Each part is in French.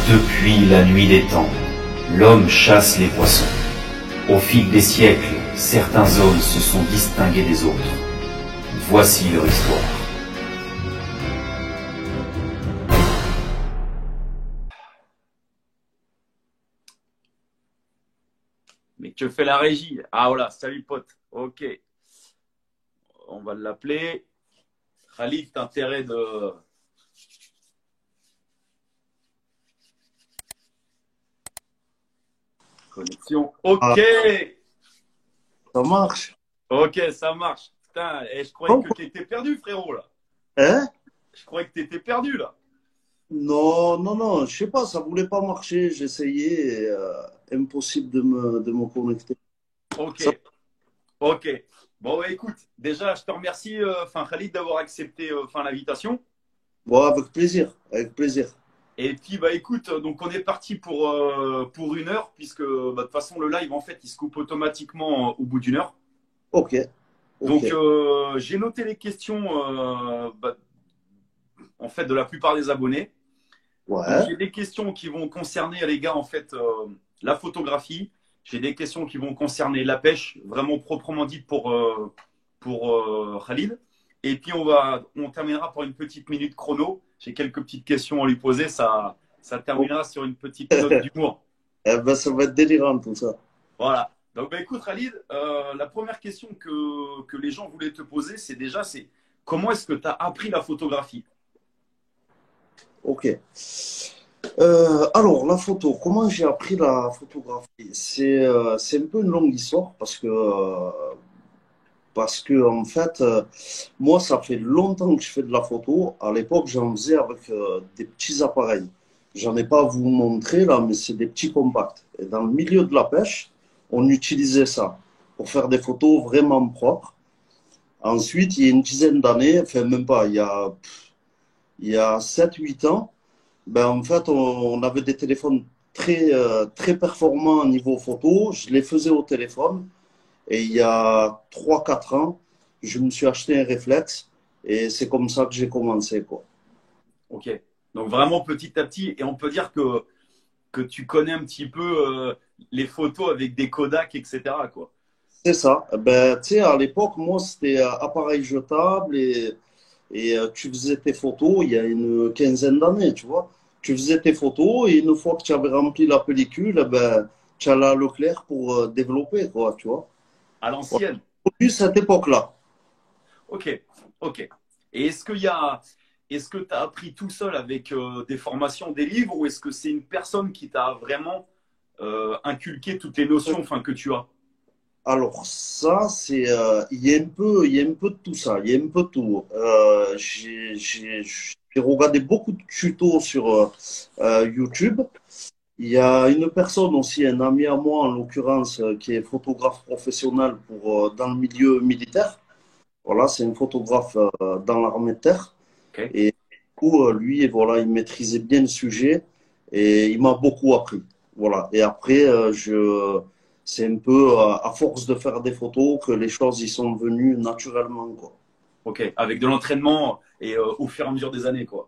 Depuis la nuit des temps, l'homme chasse les poissons. Au fil des siècles, certains hommes se sont distingués des autres. Voici leur histoire. Mais que fait la régie? Ah voilà, salut pote. Ok, on va l'appeler. Khalid, t'as intérêt de connexion. Ah, Ok, ça marche. ok, ça marche. Putain, je croyais Oh, que t'étais perdu, frérot, là. hein? Je croyais que t'étais perdu, là. Non, non, non, je sais pas, ça voulait pas marcher. J'essayais, impossible de me connecter. Ok, Ça, ok. Bon, ouais, écoute, déjà, je te remercie, Khalid, d'avoir accepté, l'invitation. bon, avec plaisir, avec plaisir. Et puis, bah, écoute, donc on est parti pour 1 heure, puisque, bah, de toute façon, le live, en fait, il se coupe automatiquement au bout d'1 heure. Ok, ok, Donc, j'ai noté les questions bah, en fait de la plupart des abonnés. Donc, ouais, j'ai des questions qui vont concerner les gars en fait la photographie. J'ai des questions qui vont concerner la pêche, vraiment proprement dite pour Khalid. Et puis on terminera par une petite minute chrono. J'ai quelques petites questions à lui poser. Ça ok. terminera sur une petite note d'humour. Eh ben, ça va être délirant tout ça. Voilà. Donc, bah, écoute, Khalid, la première question que les gens voulaient te poser, c'est comment est-ce que tu as appris la photographie? Ok. Alors, la photo, comment j'ai appris la photographie? C'est un peu une longue histoire parce que en fait, moi, ça fait longtemps que je fais de la photo. À l'époque, j'en faisais avec des petits appareils. J'en ai pas à vous montrer là, mais c'est des petits compacts. Et dans le milieu de la pêche, on utilisait ça pour faire des photos vraiment propres. Ensuite, il y a une dizaine d'années, enfin même pas, il y a 7 8 ans, ben en fait, on avait des téléphones très performants au niveau photo. Je les faisais au téléphone. Et il y a 3 4 ans, je me suis acheté un réflexe et c'est comme ça que j'ai commencé, quoi. Ok. Donc vraiment petit à petit, et on peut dire que tu connais un petit peu les photos avec des Kodak, etc. quoi. C'est ça. Ben, tu sais, à l'époque, moi, c'était appareil jetable et tu faisais tes photos il y a une quinzaine d'années, tu vois. Tu faisais tes photos et une fois que tu avais rempli la pellicule, eh ben, tu allais à Leclerc pour développer, quoi, tu vois. À Voilà. l'ancienne. J'ai connu cette époque-là. Ok. Ok. Et est-ce que tu as appris tout seul avec des formations, des livres, ou est-ce que c'est une personne qui t'a vraiment inculqué toutes les notions que tu as? Alors ça, il y a un peu de tout ça, il y a un peu de tout. J'ai regardé beaucoup de tutos sur YouTube. Il y a une personne aussi, un ami à moi en l'occurrence, qui est photographe professionnel dans le milieu militaire. Voilà, c'est un photographe dans l'armée de terre. Ok. Et du coup, lui, voilà, il maîtrisait bien le sujet et il m'a beaucoup appris. Voilà. Et après, c'est un peu à force de faire des photos que les choses y sont venues naturellement, quoi. Ok. Avec de l'entraînement et au fur et à mesure des années, quoi.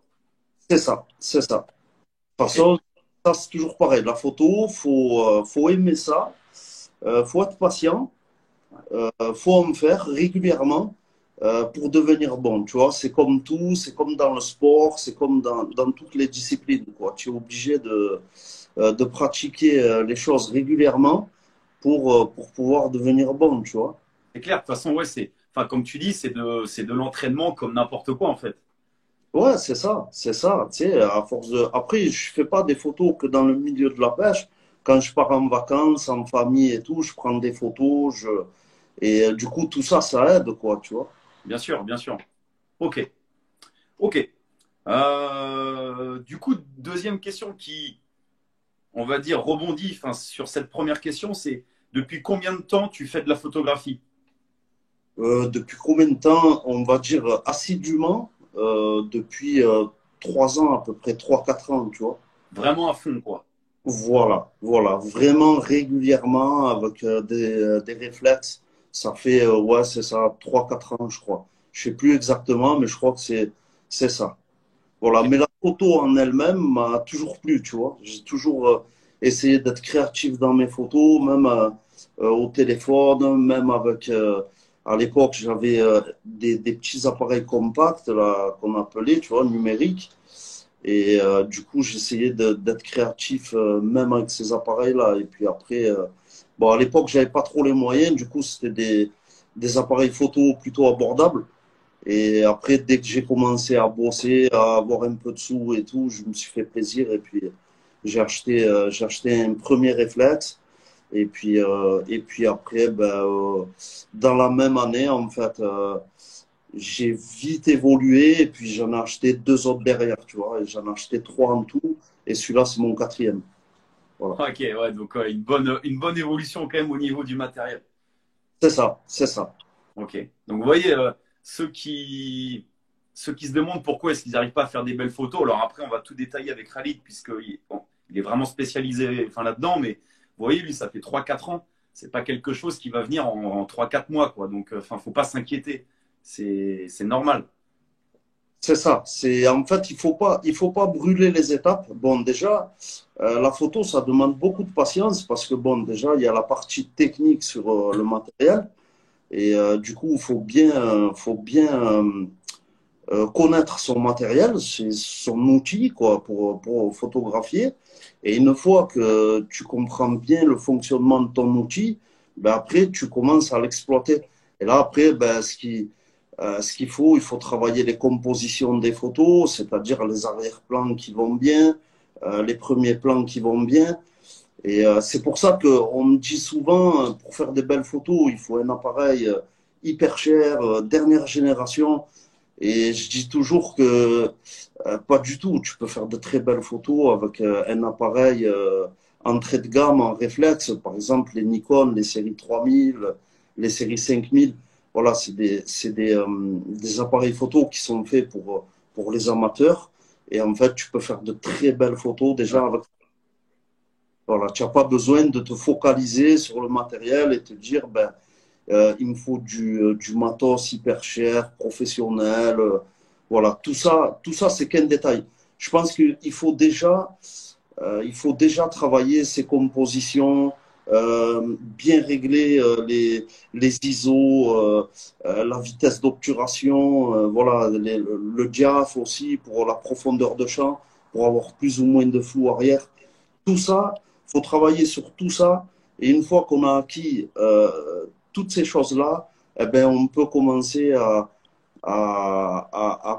C'est ça, c'est ça. De toute Ok. façon, ça, c'est toujours pareil. La photo, faut aimer ça, faut être patient, faut en faire régulièrement pour devenir bon. Tu vois, c'est comme tout, c'est comme dans le sport, c'est comme dans toutes les disciplines, quoi. Tu es obligé de pratiquer les choses régulièrement pour pouvoir devenir bon, tu vois. C'est clair. De toute façon, ouais, comme tu dis, c'est de l'entraînement comme n'importe quoi, en fait. Ouais, c'est ça, c'est ça. Tu sais, à force de... Après, je fais pas des photos que dans le milieu de la pêche. Quand je pars en vacances, en famille et tout, je prends des photos. Et du coup, tout ça, ça aide, quoi, tu vois. Bien sûr, bien sûr. Ok. Ok. Du coup, deuxième question qui, on va dire, rebondit sur cette première question, c'est depuis combien de temps tu fais de la photographie? Depuis combien de temps? On va dire assidûment, depuis 3 ans, à peu près 3 4 ans, tu vois. Vraiment à fond, quoi. Voilà, voilà, vraiment régulièrement avec des réflexes. Ça fait, ouais, c'est ça, 3 4 ans, je crois. Je sais plus exactement, mais je crois que c'est ça. Voilà, Ok. mais la photo en elle-même m'a toujours plu, tu vois. J'ai toujours essayé d'être créatif dans mes photos, même au téléphone, même avec. À l'époque, j'avais des petits appareils compacts là qu'on appelait, tu vois, numériques. Et du coup, j'essayais d'être créatif même avec ces appareils-là. Et puis après, bon, à l'époque, j'avais pas trop les moyens. Du coup, c'était des appareils photo plutôt abordables. Et après, dès que j'ai commencé à bosser, à avoir un peu de sous et tout, je me suis fait plaisir. Et puis, j'ai acheté un premier réflexe. Et puis après, ben, dans la même année, en fait, j'ai vite évolué. Et puis, j'en ai acheté deux autres derrière, tu vois. Et j'en ai acheté trois en tout. Et celui-là, c'est mon quatrième. Voilà. Ok, ouais, donc une bonne évolution quand même au niveau du matériel. C'est ça, c'est ça. Ok. Donc vous voyez, ceux qui se demandent pourquoi est-ce qu'ils n'arrivent pas à faire des belles photos, alors après on va tout détailler avec Khalid, puisqu'il bon, il est vraiment spécialisé enfin, là-dedans, mais vous voyez, lui, ça fait 3 4 ans. C'est pas quelque chose qui va venir en 3 4 mois, quoi. Donc, enfin, faut pas s'inquiéter. C'est normal. C'est ça. C'est en fait, il faut pas brûler les étapes. Bon, déjà, la photo, ça demande beaucoup de patience parce que bon, déjà, il y a la partie technique sur le matériel et du coup, faut bien connaître son matériel, c'est son outil quoi pour photographier. Et une fois que tu comprends bien le fonctionnement de ton outil, ben après, tu commences à l'exploiter. Et là, après, ben, ce qu'il faut, il faut travailler les compositions des photos, c'est-à-dire les arrière-plans qui vont bien, les premiers plans qui vont bien. Et c'est pour ça qu'on me dit souvent, pour faire des belles photos, il faut un appareil hyper cher, dernière génération. Et je dis toujours que pas du tout. Tu peux faire de très belles photos avec un appareil entrée de gamme en réflexe. Par exemple, les Nikon, les séries 3000, les séries 5000. Voilà, des appareils photo qui sont faits pour les amateurs. Et en fait, tu peux faire de très belles photos déjà avec. Voilà, tu n'as pas besoin de te focaliser sur le matériel et te dire, ben, il me faut du matos hyper cher, professionnel. Voilà, tout ça c'est qu'un détail. Je pense il faut déjà travailler ses compositions, bien régler les ISO, la vitesse d'obturation, voilà, le diaph aussi pour la profondeur de champ, pour avoir plus ou moins de flou arrière. Tout ça, il faut travailler sur tout ça. Et une fois qu'on a acquis toutes ces choses-là, eh ben, on peut commencer à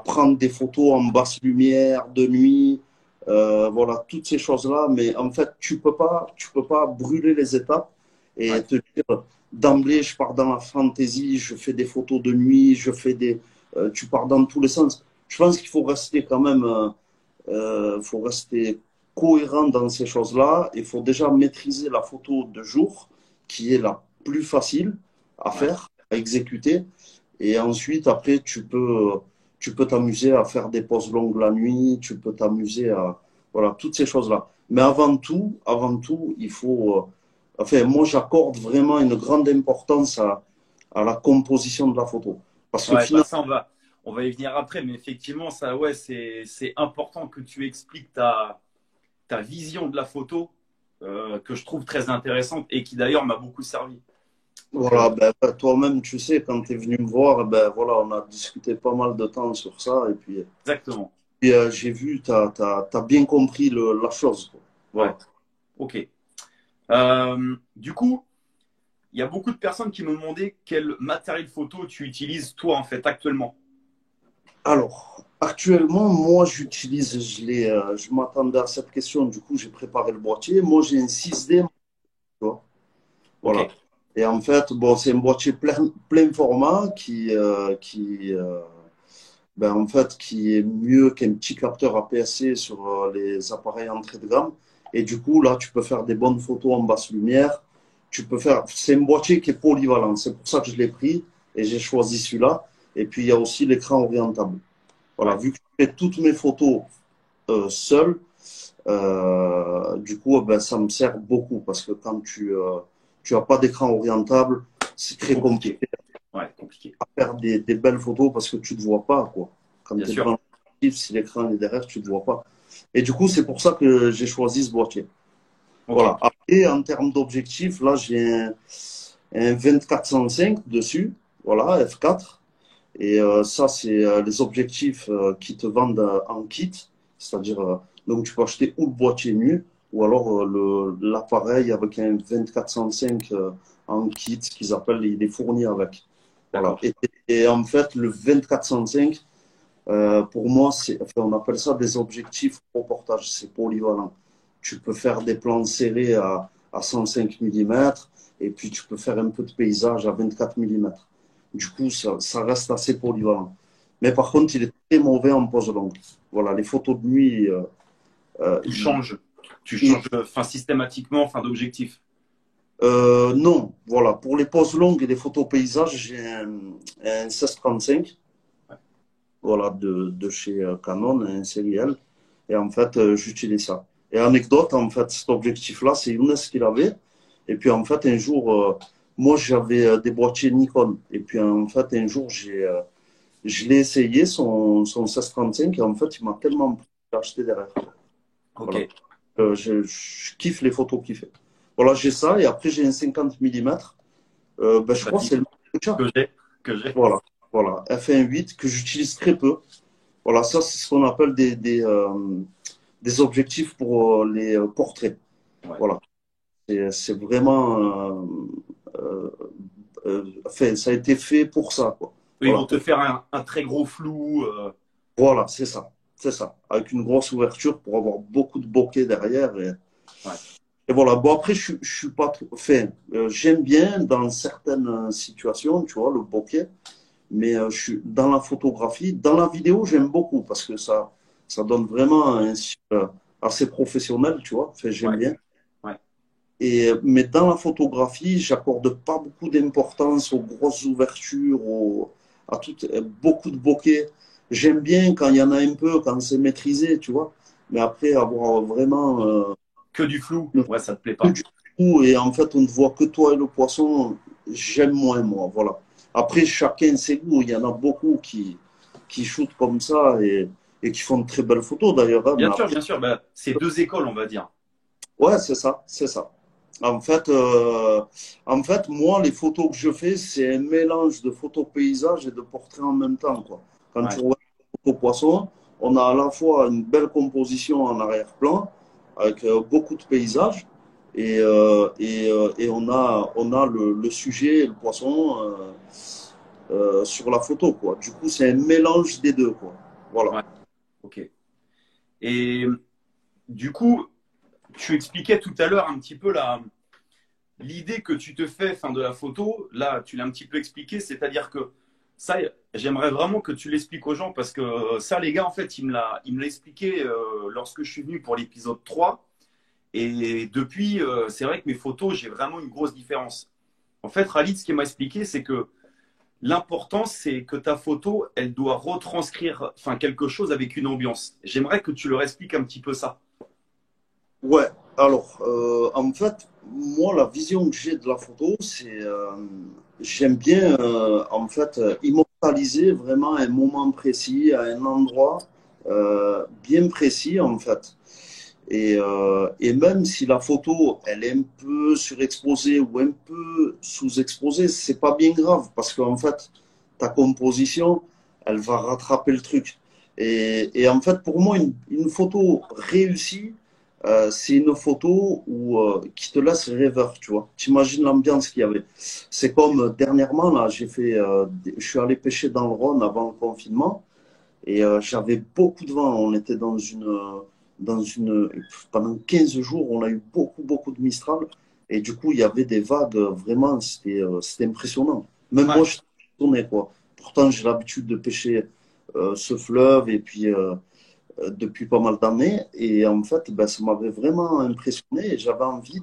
prendre des photos en basse lumière, de nuit, voilà, toutes ces choses-là. Mais en fait, tu peux pas brûler les étapes et Ouais. te dire d'emblée, je pars dans la fantaisie, je fais des photos de nuit, tu pars dans tous les sens. Je pense qu'il faut rester quand même, faut rester cohérent dans ces choses-là. Il faut déjà maîtriser la photo de jour, qui est la plus facile à Ouais. faire, à exécuter. Et ensuite, après, tu peux t'amuser à faire des pauses longues la nuit, tu peux t'amuser à, voilà, toutes ces choses-là. Mais avant tout, il faut, enfin, moi, j'accorde vraiment une grande importance à la composition de la photo. Parce que Ouais, bah finalement, ça, on va y venir après, mais effectivement, ça, ouais, c'est important que tu expliques ta vision de la photo, que je trouve très intéressante et qui d'ailleurs m'a beaucoup servi. Donc, voilà, ben, toi-même, tu sais, quand tu es venu me voir, ben, voilà, on a discuté pas mal de temps sur ça. exactement. J'ai vu, tu as bien compris la chose, quoi. Ouais, Voilà. ok. Du coup, il y a beaucoup de personnes qui me demandaient quel matériel photo tu utilises toi en fait actuellement. Alors, actuellement, moi, je m'attendais à cette question, du coup, j'ai préparé le boîtier. Moi, j'ai un 6D, tu vois. Ok, Voilà. Et en fait, bon, c'est un boîtier plein format en fait, qui est mieux qu'un petit capteur APS-C sur les appareils entrée de gamme. Et du coup, là, tu peux faire des bonnes photos en basse lumière. C'est un boîtier qui est polyvalent. C'est pour ça que je l'ai pris et j'ai choisi celui-là. Et puis, il y a aussi l'écran orientable. Voilà, ouais, vu que je fais toutes mes photos seul, du coup, ben, ça me sert beaucoup parce que quand tu as pas d'écran orientable, c'est c'est très compliqué compliqué. Ouais, compliqué. à faire des belles photos parce que tu ne te vois pas, quoi, quand Bien tu es sûr. devant. objectif, si l'écran est derrière, tu ne te vois pas. Et du coup, c'est pour ça que j'ai choisi ce boîtier. Ok. Voilà. Après, en termes d'objectifs, là, j'ai un 24-105 dessus. Voilà, f4. Et ça, c'est les objectifs qui te vendent en kit. C'est-à-dire, donc tu peux acheter ou le boîtier nu, ou alors l'appareil avec un 24-105 en kit, ce qu'ils appellent, il est fourni avec. Voilà. D'accord. Et en fait, le 24-105, pour moi, enfin, on appelle ça des objectifs reportage. C'est polyvalent. Tu peux faire des plans serrés à 105 mm et puis tu peux faire un peu de paysage à 24 mm. Du coup, ça reste assez polyvalent. Mais par contre, il est très mauvais en pose longue. Voilà, les photos de nuit, Tu il- changes. Tu changes enfin, systématiquement enfin, d'objectif. non. Voilà, pour les poses longues et les photos paysages, j'ai un 16-35. Ouais. Voilà, de chez Canon, un série L. Et en fait, j'utilise ça. Et anecdote, en fait, cet objectif-là, c'est Younes qui l'avait. Et puis, en fait, un jour, moi, j'avais des boîtiers Nikon. Et puis, en fait, un jour, je l'ai essayé, son 1635, et en fait, il m'a tellement plu que j'ai acheté derrière. Ok. Voilà. Je kiffe les photos qu'il fait. Voilà, j'ai ça, et après, j'ai un 50 mm. Ben, je crois que c'est le même Que j'ai. Que j'ai. Voilà, voilà, f1.8 que j'utilise très peu. Voilà, ça, c'est ce qu'on appelle des objectifs pour les portraits. Ouais. Voilà, c'est vraiment. Enfin, ça a été fait pour ça, quoi. Ils Voilà, vont te faire un très gros flou. voilà, c'est ça. C'est ça. Avec une grosse ouverture pour avoir beaucoup de bokeh derrière. Ouais. Et voilà. Bon, après, je suis pas trop. Enfin, j'aime bien dans certaines situations, tu vois, le bokeh. Mais je suis dans la photographie. Dans la vidéo, j'aime beaucoup parce que ça donne vraiment un style assez professionnel, tu vois. Enfin, j'aime Ouais. bien. Ouais. Mais dans la photographie, j'accorde pas beaucoup d'importance aux grosses ouvertures, beaucoup de bokeh. J'aime bien quand il y en a un peu, quand c'est maîtrisé, tu vois. Mais après, avoir vraiment Que du flou. le Ouais, ça te plaît feu pas. du coup, et en fait, on ne voit que toi et le poisson, j'aime moins, moi. Voilà. Après, chacun ses goûts. Il y en a beaucoup qui shootent comme ça et qui font de très belles photos d'ailleurs, hein. Mais Bien sûr, après, bien sûr. Bah, c'est deux écoles, on va dire. ouais, c'est ça, c'est ça. En fait, moi, les photos que je fais, c'est un mélange de photos paysages et de portraits en même temps, quoi. Quand tu Ouais. regardes les photos poissons, on a à la fois une belle composition en arrière-plan avec beaucoup de paysages et on a le sujet, le poisson sur la photo, quoi. Du coup, c'est un mélange des deux, quoi. Voilà. Ouais. Ok. Et du coup, tu expliquais tout à l'heure un petit peu l'idée que tu te fais fin de la photo. Là, tu l'as un petit peu expliqué, c'est-à-dire que ça, j'aimerais vraiment que tu l'expliques aux gens parce que ça, les gars, en fait, il me l'a expliqué lorsque je suis venu pour l'épisode 3. Et depuis, c'est vrai que mes photos, j'ai vraiment une grosse différence. En fait, Khalid, ce qu'il m'a expliqué, c'est que l'important, c'est que ta photo, elle doit retranscrire enfin, quelque chose avec une ambiance. J'aimerais que tu leur expliques un petit peu ça. Ouais, alors, en fait, moi, la vision que j'ai de la photo, j'aime bien, en fait, immortaliser vraiment un moment précis, à un endroit bien précis, en fait. Et même si la photo, elle est un peu surexposée ou un peu sous-exposée, c'est pas bien grave, parce qu'en fait, ta composition, elle va rattraper le truc. Et en fait, pour moi, une photo réussie, c'est une photo qui te laisse rêveur, tu vois. Tu imagines l'ambiance qu'il y avait. C'est comme dernièrement, là, je suis allé pêcher dans le Rhône avant le confinement et j'avais beaucoup de vent. On était pendant 15 jours, on a eu beaucoup, beaucoup de Mistral. Et du coup, il y avait des vagues, vraiment, c'était impressionnant. Même Ouais, moi, je suis tourné, quoi. Pourtant, j'ai l'habitude de pêcher ce fleuve et puis depuis pas mal d'années. Et en fait, ben, ça m'avait vraiment impressionné et j'avais envie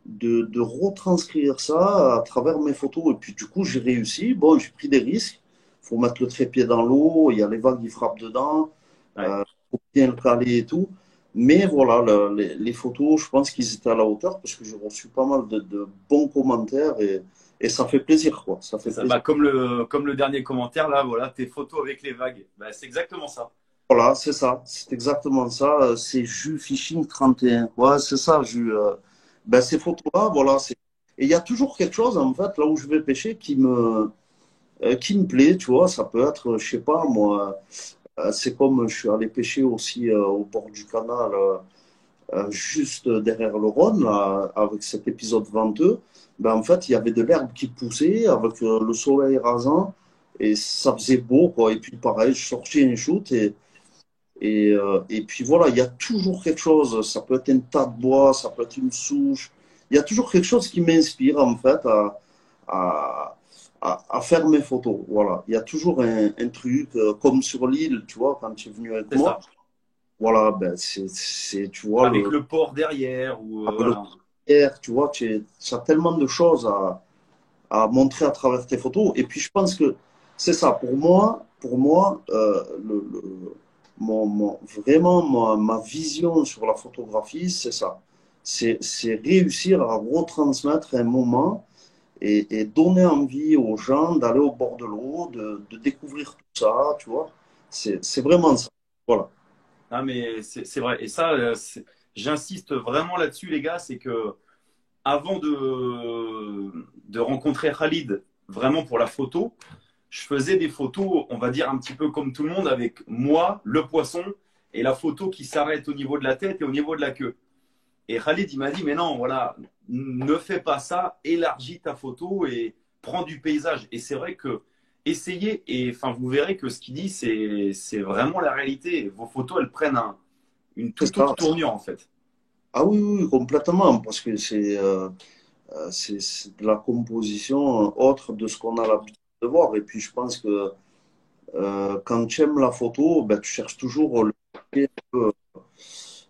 de retranscrire ça à travers mes photos. Et puis du coup, j'ai réussi. Bon, j'ai pris des risques. Il faut mettre le trépied dans l'eau, il y a les vagues qui frappent dedans, ouais. faut bien le caler et tout. Mais voilà, les photos, je pense qu'ils étaient à la hauteur parce que j'ai reçu pas mal de bons commentaires et ça fait plaisir, quoi. Ça fait C'est ça. plaisir. Bah, comme le dernier commentaire, là, voilà, tes photos avec les vagues. Bah, c'est exactement ça. Voilà, c'est ça, c'est exactement ça. C'est Jus Fishing 31. Ouais, c'est ça, Jus. Ben, ces photos-là, voilà. Et il y a toujours quelque chose, en fait, là où je vais pêcher qui me plaît, tu vois. Ça peut être, je sais pas, moi, c'est comme je suis allé pêcher aussi au bord du canal, juste derrière le Rhône, là, avec cet épisode venteux. Ben, en fait, il y avait de l'herbe qui poussait avec le soleil rasant et ça faisait beau, quoi. Et puis, pareil, je sortais une shoot et puis voilà, il y a toujours quelque chose. Ça peut être un tas de bois, ça peut être une souche. Il y a toujours quelque chose qui m'inspire en fait à, à faire mes photos. Voilà, il y a toujours un truc comme sur l'île, tu vois, quand tu es venu avec C'est moi. ça. Voilà, ben tu vois, Avec le port derrière, ou avec le voilà. air, tu vois, tu as tellement de choses à montrer à travers tes photos. Et puis je pense que c'est ça, pour moi vraiment ma vision sur la photographie, c'est ça. C'est réussir à retransmettre un moment et donner envie aux gens d'aller au bord de l'eau, de découvrir tout ça, tu vois. C'est vraiment ça. Voilà. Ah, mais c'est vrai. Et ça, j'insiste vraiment là-dessus, les gars, c'est que avant de rencontrer Khalid, vraiment pour la photo, je faisais des photos, on va dire un petit peu comme tout le monde, avec moi, le poisson, et la photo qui s'arrête au niveau de la tête et au niveau de la queue. Et Khalid, il m'a dit, mais non, voilà, ne fais pas ça, élargis ta photo et prends du paysage. Et c'est vrai que essayez, et enfin, vous verrez que ce qu'il dit, c'est vraiment la réalité. Vos photos, elles prennent une C'est toute ça. autre tournure, en fait. Ah oui, oui, oui, complètement, parce que c'est de la composition autre de ce qu'on a l'habitude de voir. Et puis je pense que quand tu aimes la photo, ben, tu cherches toujours le côté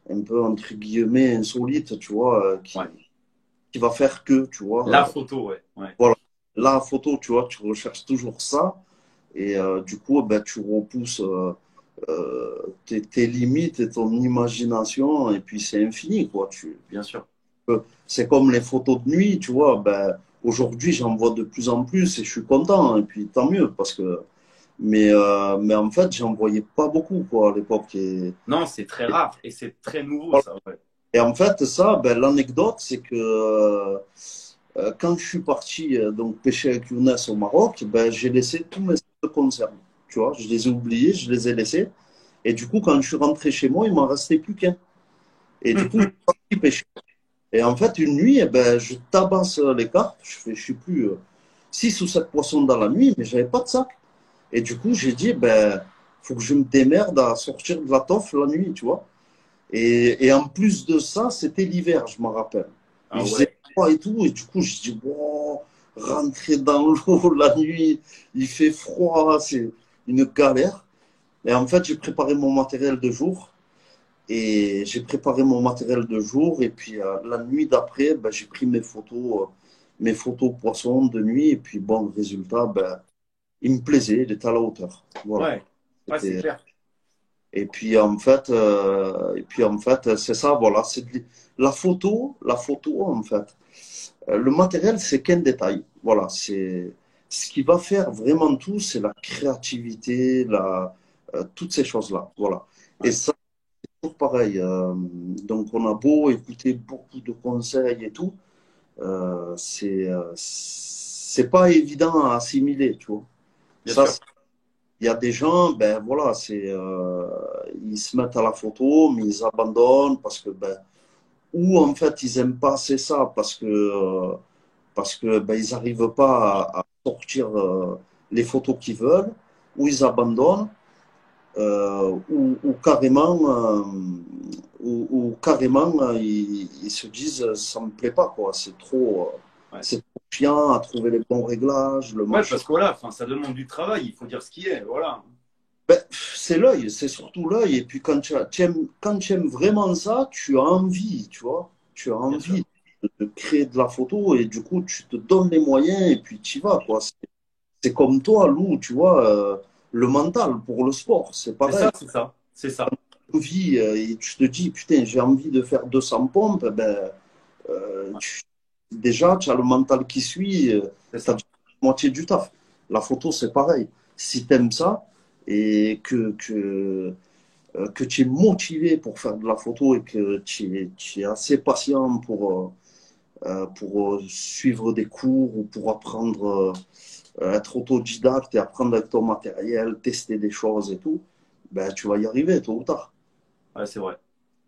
un peu, entre guillemets insolite, tu vois, Ouais. qui va faire que, tu vois. La photo, ouais. Ouais. Voilà. La photo, tu vois, tu recherches toujours ça. Et du coup, ben, tu repousses tes limites et ton imagination. Et puis c'est infini, quoi. Bien sûr. C'est comme les photos de nuit, tu vois. Ben, aujourd'hui, j'en vois de plus en plus et je suis content. Et puis tant mieux, parce que. Mais en fait, j'en voyais pas beaucoup, quoi, à l'époque. Non, c'est très rare et c'est très nouveau, ça, ouais. Et en fait, ça, ben, l'anecdote, c'est que quand je suis parti donc pêcher avec Younes au Maroc, ben, j'ai laissé tous mes sacs de conserve. Tu vois, je les ai oubliés, je les ai laissés. Et du coup, quand je suis rentré chez moi, il m'en restait plus qu'un. Et du coup, je suis parti pêcher. Et en fait, une nuit, eh ben, je tabasse les cartes. Je suis plus 6 ou 7 poissons dans la nuit, mais j'avais pas de sac. Et du coup, j'ai dit, ben, faut que je me démerde à sortir de la toffe la nuit, tu vois. Et en plus de ça, c'était l'hiver, je m'en rappelle. Il Ah faisait ouais. froid et tout. Et du coup, je dis, wow, rentrer dans l'eau la nuit, il fait froid, c'est une galère. Et en fait, j'ai préparé mon matériel de jour. Et j'ai préparé mon matériel de jour. Et puis, la nuit d'après, ben, j'ai pris mes photos poissons de nuit. Et puis, bon, le résultat, ben, il me plaisait, il était à la hauteur. Voilà. Ouais. Ouais, c'est C'était- clair. Et puis en fait, c'est ça, voilà. La photo, en fait. Le matériel, c'est qu'un détail. Voilà, c'est ce qui va faire vraiment tout, c'est la créativité, toutes ces choses-là. Voilà. Et Ouais. ça, c'est toujours pareil. Donc, on a beau écouter beaucoup de conseils et tout, c'est pas évident à assimiler, tu vois. Bien Ça, sûr. il y a des gens, ben voilà, ils se mettent à la photo, mais ils abandonnent parce que, ben, ou en fait, ils aiment pas assez ça parce que ben, ils n'arrivent pas à sortir les photos qu'ils veulent, ou ils abandonnent, ou carrément, ou carrément ils se disent, ça me plaît pas, quoi, Ouais. c'est trop chiant à trouver les bons réglages, le Ouais, machin. parce que voilà, enfin, ça demande du travail, il faut dire ce qui est, voilà. Ben, c'est l'œil, c'est surtout l'œil. Et puis quand tu aimes vraiment ça, tu as envie, tu vois. Tu as Bien sûr. envie de créer de la photo et du coup, tu te donnes les moyens et puis tu y vas, quoi. C'est comme toi, Lou, tu vois, le mental pour le sport, c'est C'est pareil. ça, c'est ça. C'est ça. Envie, et tu te dis, putain, j'ai envie de faire 200 pompes, eh ben, Ouais. déjà, tu as le mental qui suit, C'est tu as ça. la moitié du taf. La photo, c'est pareil. Si tu aimes ça et que que tu es motivé pour faire de la photo et que tu es assez patient pour suivre des cours ou pour apprendre, être autodidacte et apprendre avec ton matériel, tester des choses et tout, ben, tu vas y arriver tôt ou tard. Ouais, c'est vrai.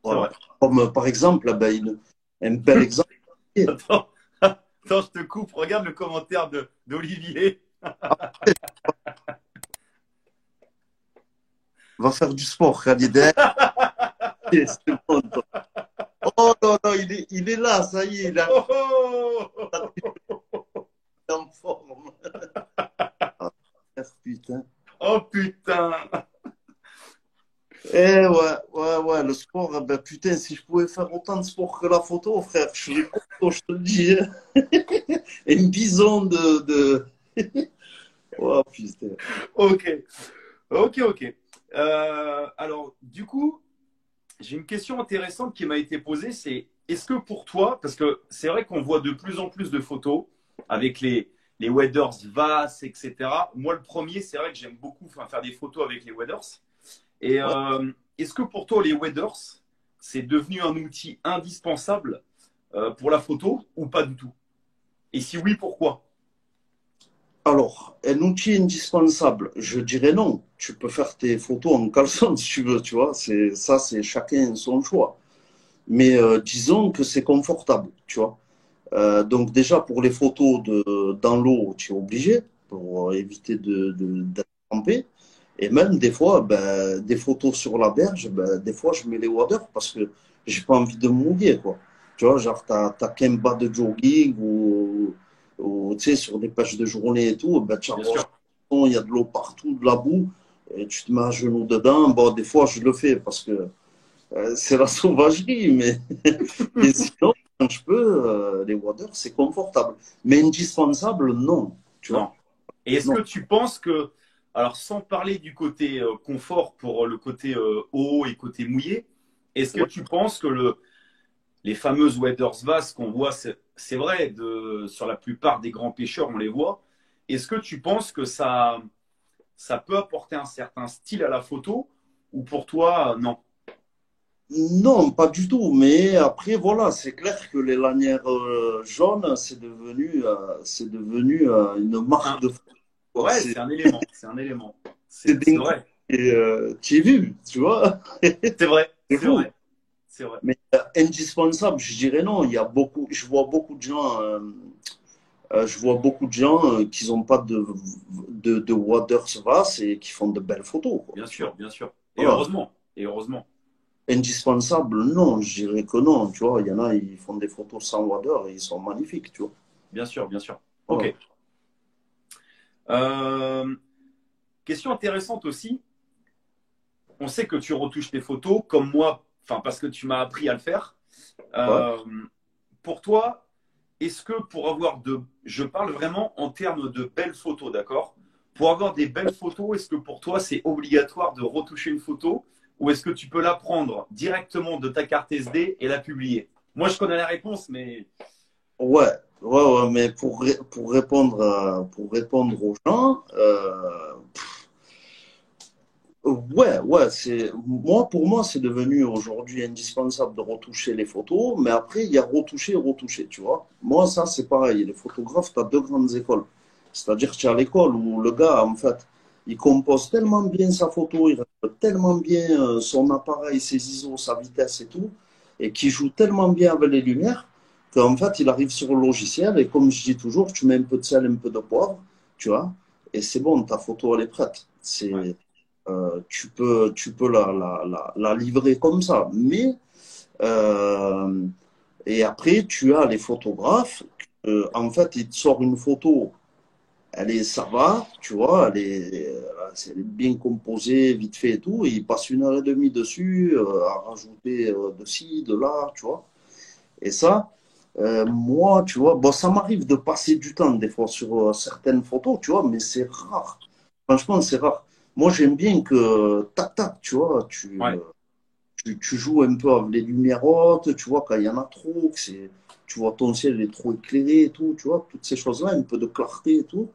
C'est Voilà. vrai. Comme par exemple, ben, un bel exemple, Attends, attends, je te coupe. Regarde le commentaire d'Olivier. va faire du sport, Khalid. C'est bon, toi. Oh non, non, il est là, ça y est, Oh, oh, est en forme. Ah, putain. oh, putain. Eh ouais, ouais, ouais, le sport, eh ben putain, si je pouvais faire autant de sport que la photo, frère, je serais content, je te le dis, hein. Et une bison de... Oh putain. Ok, ok, ok. Alors, du coup, j'ai une question intéressante qui m'a été posée, c'est est-ce que pour toi, parce que c'est vrai qu'on voit de plus en plus de photos avec les waders VAS, etc. Moi, le premier, c'est vrai que j'aime beaucoup faire des photos avec les waders. Et Ouais. est-ce que pour toi, les waders, c'est devenu un outil indispensable pour la photo ou pas du tout? Et si oui, pourquoi? Alors, un outil indispensable, je dirais non. Tu peux faire tes photos en caleçon si tu veux, tu vois. Ça, c'est chacun son choix. Mais disons que c'est confortable, tu vois. Donc déjà, pour les photos dans l'eau, tu es obligé pour éviter d'être trempé. Et même des fois, ben, des photos sur la berge, ben, des fois, je mets les waders parce que j'ai pas envie de me mouiller, quoi. Tu vois, genre, t'as qu'un bas de jogging ou tu sais, sur des plages de journée et tout, ben, tu Bien arroses, sûr, il y a de l'eau partout, de la boue, et tu te mets à genoux dedans. Bon, des fois, je le fais parce que c'est la sauvagerie, mais sinon, quand je peux, les waders, c'est confortable. Mais indispensable, non. Tu vois? non. Et est-ce Non. que tu penses que, alors sans parler du côté confort pour le côté eau et côté mouillé, est-ce que Ouais. tu penses que les fameuses waders VAS qu'on voit, c'est vrai, sur la plupart des grands pêcheurs, on les voit, est-ce que tu penses que ça peut apporter un certain style à la photo ou pour toi, non? Non, pas du tout. Mais après, voilà, c'est clair que les lanières jaunes, c'est devenu une marque Un- de photo, quoi. ouais, c'est un élément, c'est un élément. C'est C'est dingue. vrai, Et tu es vu, tu vois? c'est vrai, C'est c'est fou. vrai, c'est vrai. Mais indispensable, je dirais non. Il y a beaucoup, je vois beaucoup de gens. Je vois beaucoup de gens qui n'ont pas de Waters Vass et qui font de belles photos, quoi, Bien tu vois. sûr, bien sûr. Et Voilà. heureusement, et heureusement. Indispensable, non, je dirais que non, tu vois. Il y en a, ils font des photos sans Water et ils sont magnifiques, tu vois. Bien sûr, bien sûr. Voilà. Ok. Euh, question intéressante aussi. On sait que tu retouches tes photos, comme moi, enfin parce que tu m'as appris à le faire. Ouais. Euh, pour toi, est-ce que pour avoir je parle vraiment en termes de belles photos, d'accord? Pour avoir des belles photos, est-ce que pour toi c'est obligatoire de retoucher une photo ou est-ce que tu peux la prendre directement de ta carte SD et la publier? Moi, je connais la réponse, mais Ouais, ouais, ouais, mais pour répondre aux gens, ouais, ouais, pour moi, c'est devenu aujourd'hui indispensable de retoucher les photos, mais après, il y a retoucher et retoucher, tu vois. Moi, ça, c'est pareil. Les photographes, tu as deux grandes écoles. C'est-à-dire, tu as l'école où le gars, en fait, il compose tellement bien sa photo, il règle tellement bien son appareil, ses ISO, sa vitesse et tout, et qui joue tellement bien avec les lumières, qu'en fait, il arrive sur le logiciel, et comme je dis toujours, tu mets un peu de sel, un peu de poivre, tu vois, et c'est bon, ta photo, elle est prête. ouais, Tu peux la livrer comme ça. Mais, euh, et après, tu as les photographes. En fait, ils te sortent une photo, ça va, tu vois, elle est bien composée, vite fait et tout. Et ils passent une heure et demie dessus à rajouter de ci, de là, tu vois. Et ça, moi, tu vois, bon, ça m'arrive de passer du temps des fois sur certaines photos, tu vois, mais c'est rare. Franchement, c'est rare. Moi, j'aime bien que, tac, tac, tu vois, ouais, tu joues un peu avec les lumières hautes, tu vois, quand il y en a trop, tu vois, ton ciel est trop éclairé et tout, tu vois, toutes ces choses-là, un peu de clarté et tout,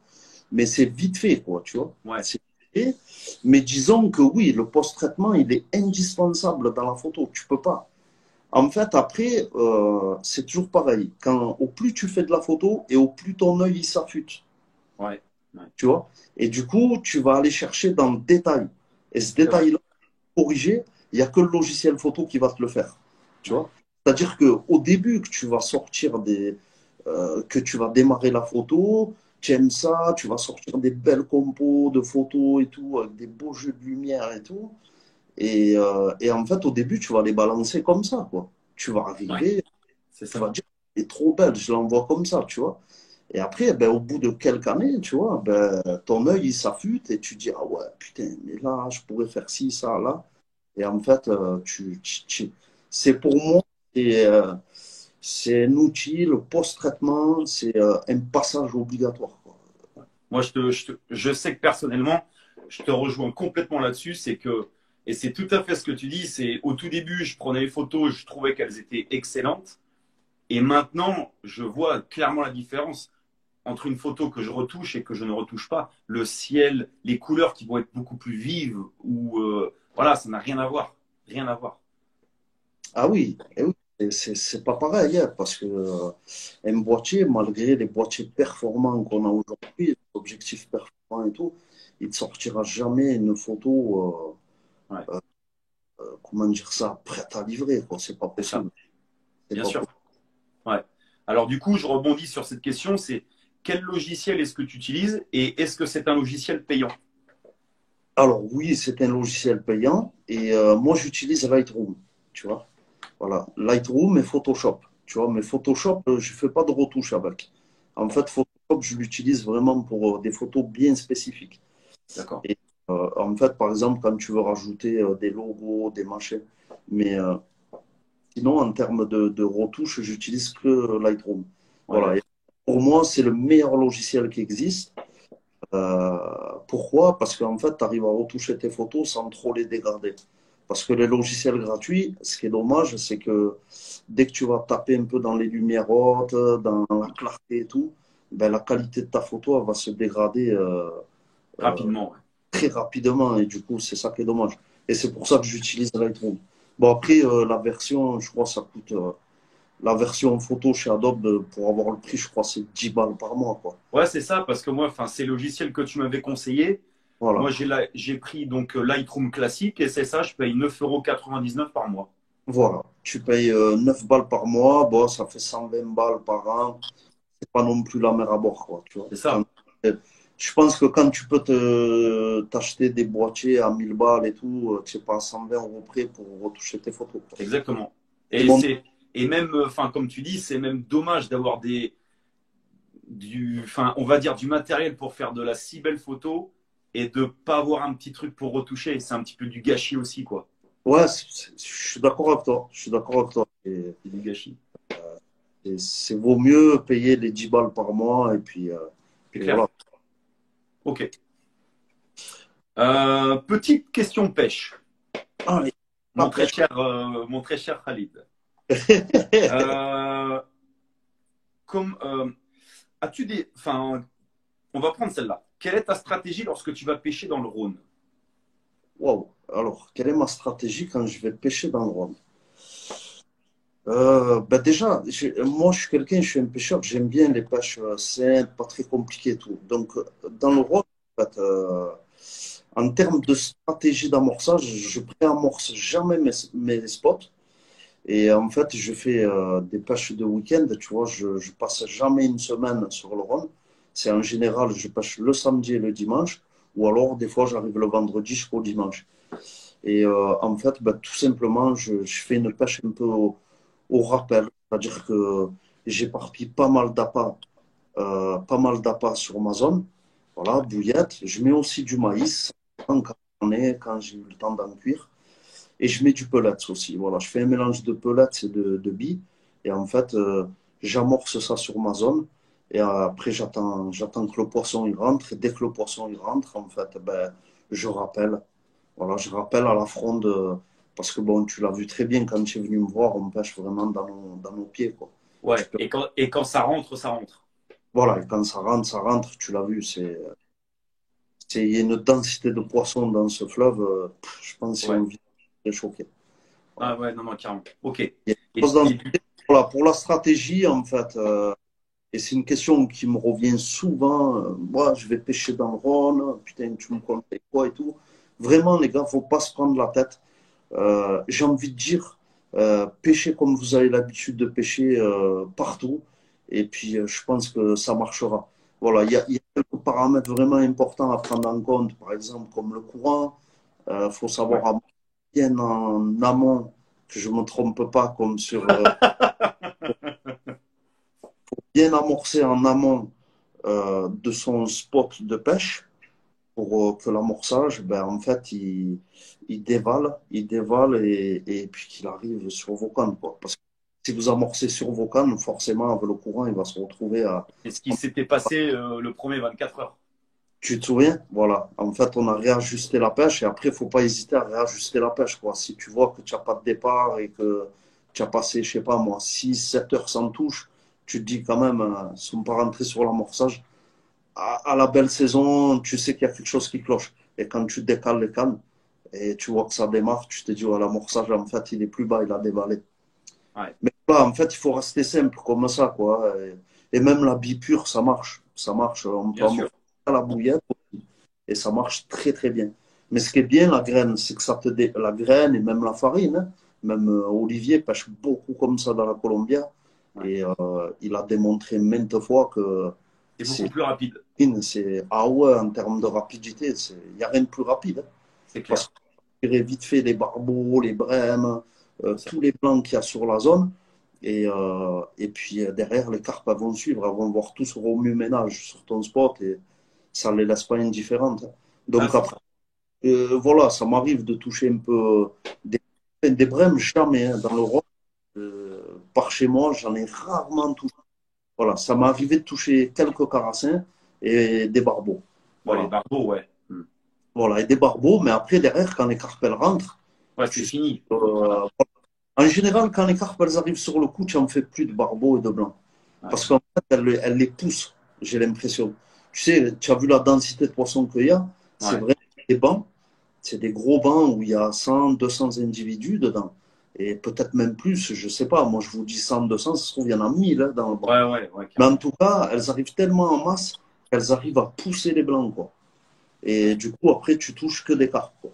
mais c'est vite fait, quoi, tu vois. ouais. Et- mais disons que oui, le post-traitement, il est indispensable dans la photo. Tu peux pas. En fait, après, c'est toujours pareil. Au plus tu fais de la photo et au plus ton œil il s'affûte, Ouais, ouais, tu vois. Et du coup, tu vas aller chercher dans le détail. Et ce c'est vrai. détail-là, corrigé, il n'y a que le logiciel photo qui va te le faire. Tu Ouais, vois? C'est-à-dire qu'au début que tu vas que tu vas démarrer la photo, tu aimes ça, tu vas sortir des belles compos de photos et tout, avec des beaux jeux de lumière et tout. Et en fait, au début, tu vas les balancer comme ça, quoi. Tu vas ouais, arriver, c'est tu ça. vas dire, elle est trop belle, je l'envoie comme ça, tu vois. Et après, ben, au bout de quelques années, tu vois, ben, ton œil, il s'affûte et tu dis, ah ouais, putain, mais là, je pourrais faire ci, ça, là. Et en fait, c'est pour moi, c'est c'est un outil, le post-traitement, c'est un passage obligatoire, quoi. Moi, je sais que personnellement, je te rejoins complètement là-dessus. C'est que, et c'est tout à fait ce que tu dis, c'est au tout début, je prenais les photos, je trouvais qu'elles étaient excellentes. Et maintenant, je vois clairement la différence entre une photo que je retouche et que je ne retouche pas. Le ciel, les couleurs qui vont être beaucoup plus vives, ou voilà, ça n'a rien à voir. Rien à voir. Ah oui, eh oui, c'est pas pareil, hein, parce que un boîtier, malgré les boîtiers performants qu'on a aujourd'hui, les objectifs performants et tout, il ne sortira jamais une photo, Ouais, comment dire ça, prête à livrer, quoi. C'est pas c'est ça, possible. C'est bien pas sûr. possible. Ouais. Alors du coup, je rebondis sur cette question, c'est quel logiciel est-ce que tu utilises et est-ce que c'est un logiciel payant? Alors oui, c'est un logiciel payant et moi j'utilise Lightroom, tu vois. Voilà, Lightroom et Photoshop, tu vois. Mais Photoshop, je fais pas de retouche avec. En fait, Photoshop, je l'utilise vraiment pour des photos bien spécifiques. D'accord. Et en fait, par exemple, quand tu veux rajouter des logos, des machins. Mais sinon, en termes de retouche, j'utilise que Lightroom. Ouais, Voilà. Et d'accord. pour moi, c'est le meilleur logiciel qui existe. Euh, Pourquoi? Parce qu'en fait, tu arrives à retoucher tes photos sans trop les dégrader. Parce que les logiciels gratuits, ce qui est dommage, c'est que dès que tu vas taper un peu dans les lumières hautes, dans la clarté et tout, ben, la qualité de ta photo elle va se dégrader euh, Rapidement, ouais. très rapidement. Et du coup, c'est ça qui est dommage. Et c'est pour ça que j'utilise Lightroom. Bon, après, la version, je crois, ça coûte. La version photo chez Adobe, pour avoir le prix, je crois, c'est 10 balles par mois, quoi. Ouais, c'est ça, parce que moi, enfin, ces logiciels que tu m'avais conseillé, Voilà. moi, j'ai pris donc Lightroom classique et c'est ça, je paye 9,99 € par mois. Voilà. Tu payes 9 balles par mois, bon, ça fait 120 balles par an. C'est pas non plus la mer à bord, quoi, tu vois. C'est ça, Je pense que quand tu peux t'acheter des boîtiers à 1000 balles et tout, tu sais pas à 120 € près pour retoucher tes photos, quoi. exactement. C'est Et mon... c'est et même, enfin, comme tu dis, c'est même dommage d'avoir enfin, on va dire du matériel pour faire de la si belle photo et de pas avoir un petit truc pour retoucher. C'est un petit peu du gâchis aussi, quoi. Ouais, je suis d'accord avec toi. Je suis d'accord avec toi. C'est du gâchis. C'est vaut mieux payer les 10 balles par mois et puis, C'est puis clair. voilà. Ok. Petite question pêche, Allez, la pêche. mon très cher Khalid. Euh, comme as-tu des, enfin, on va prendre celle-là. Quelle est ta stratégie lorsque tu vas pêcher dans le Rhône? Wow. Alors, quelle est ma stratégie quand je vais pêcher dans le Rhône? Ben déjà, moi je suis quelqu'un, je suis un pêcheur, j'aime bien les pêches simples, pas très compliquées et tout. Donc, dans le Rhône, en fait, en termes de stratégie d'amorçage, je préamorce jamais mes spots. Et en fait, je fais des pêches de week-end, tu vois, je passe jamais une semaine sur le Rhône. C'est en général, je pêche le samedi et le dimanche, ou alors des fois j'arrive le vendredi jusqu'au dimanche. Et en fait, ben, tout simplement, je fais une pêche un peu au rappel, c'est-à-dire que j'éparpille pas mal d'appâts sur ma zone. Voilà, bouillette. Je mets aussi du maïs quand j'ai eu le temps d'en cuire. Et je mets du pellets aussi. Voilà, je fais un mélange de pellets et de billes. Et en fait, j'amorce ça sur ma zone. Et après, j'attends que le poisson il rentre. Et dès que le poisson il rentre, en fait, ben, je rappelle. Voilà, je rappelle à la fronde. Parce que bon, tu l'as vu très bien quand tu es venu me voir, on pêche vraiment dans nos pieds, quoi. Tu Ouais. peux, Et quand ça rentre, ça rentre. voilà, et quand ça rentre, tu l'as vu, il y a une densité de poissons dans ce fleuve, je pense que c'est Ouais. envie de choquer. Voilà. Ah ouais, non, non, carrément. Ok. Il y a une Et, grosse et densité. Voilà, pour la stratégie, en fait, et c'est une question qui me revient souvent. Moi, je vais pêcher dans le Rhône, putain, tu me conseilles quoi et tout. Vraiment, les gars, faut pas se prendre la tête. J'ai envie de dire, pêchez comme vous avez l'habitude de pêcher partout. Et puis, je pense que ça marchera. Voilà, il y a quelques paramètres vraiment importants à prendre en compte, par exemple, comme le courant. Il faut ouais. savoir bien en amont, que je ne me trompe pas, comme sur bien amorcer en amont de son spot de pêche pour que l'amorçage, ben, en fait, il dévale et puis qu'il arrive sur vos cannes, quoi. Parce que si vous amorcez sur vos cannes, forcément, avec le courant, il va se retrouver à. Et ce qui s'était passé le premier 24 heures. Tu te souviens? Voilà. En fait, on a réajusté la pêche et après, il ne faut pas hésiter à réajuster la pêche, quoi. Si tu vois que tu n'as pas de départ et que tu as passé, je sais pas moi, 6 7 heures sans touche, tu te dis quand même, ils ne sont pas rentrés sur l'amorçage. À la belle saison, tu sais qu'il y a quelque chose qui cloche. Et quand tu décales les cannes et tu vois que ça démarre, tu te dis, ouais, l'amorçage, en fait, il est plus bas, il a dévalé. Ouais, Mais là, en fait, il faut rester simple comme ça, quoi. Et même la bipure, ça marche. Ça marche. On peut bien sûr. amorcer à la bouillette et ça marche très, très bien. Mais ce qui est bien, la graine, c'est que ça la graine et même la farine, hein, même Olivier pêche beaucoup comme ça dans la Colombia. Ouais. Et il a démontré maintes fois que C'est beaucoup c'est plus rapide. c'est ah ouais, en termes de rapidité, il n'y a rien de plus rapide. Hein. C'est Parce clair. que tu verrais vite fait les barbeaux, les brèmes, C'est ça. tous les blancs qu'il y a sur la zone. Et puis derrière, les carpes elles vont suivre, elles vont voir tout ce remue-ménage sur ton spot et ça ne les laisse pas indifférentes. Hein. Ah, Donc c'est après, ça. voilà, ça m'arrive de toucher un peu des brèmes, jamais. Hein. Dans le Rhône, par chez moi, j'en ai rarement touché. Voilà, ça m'est arrivé de toucher quelques carassins et des barbeaux. Bon, les Voilà. barbeaux, ouais. Voilà, et des barbeaux, mais après, derrière, quand les carpes elles rentrent, Ouais, c'est tu sais, fini. Voilà. euh, en général, quand les carpes elles arrivent sur le coup, tu n'en fais plus de barbeaux et de blancs. Ouais. Parce qu'en fait, elles les poussent, j'ai l'impression. Tu sais, tu as vu la densité de poissons qu'il y a, c'est Ouais. vrai, des bancs, c'est des gros bancs où il y a 100, 200 individus dedans. Et peut-être même plus, je ne sais pas. Moi, je vous dis 100, 200, ça se trouve, il y en a 1000 hein, dans le banc. Ouais, ouais, ouais, Mais en carrément. tout cas, elles arrivent tellement en masse qu'elles arrivent à pousser les blancs, quoi. Et du coup, après, tu touches que des carpes, quoi.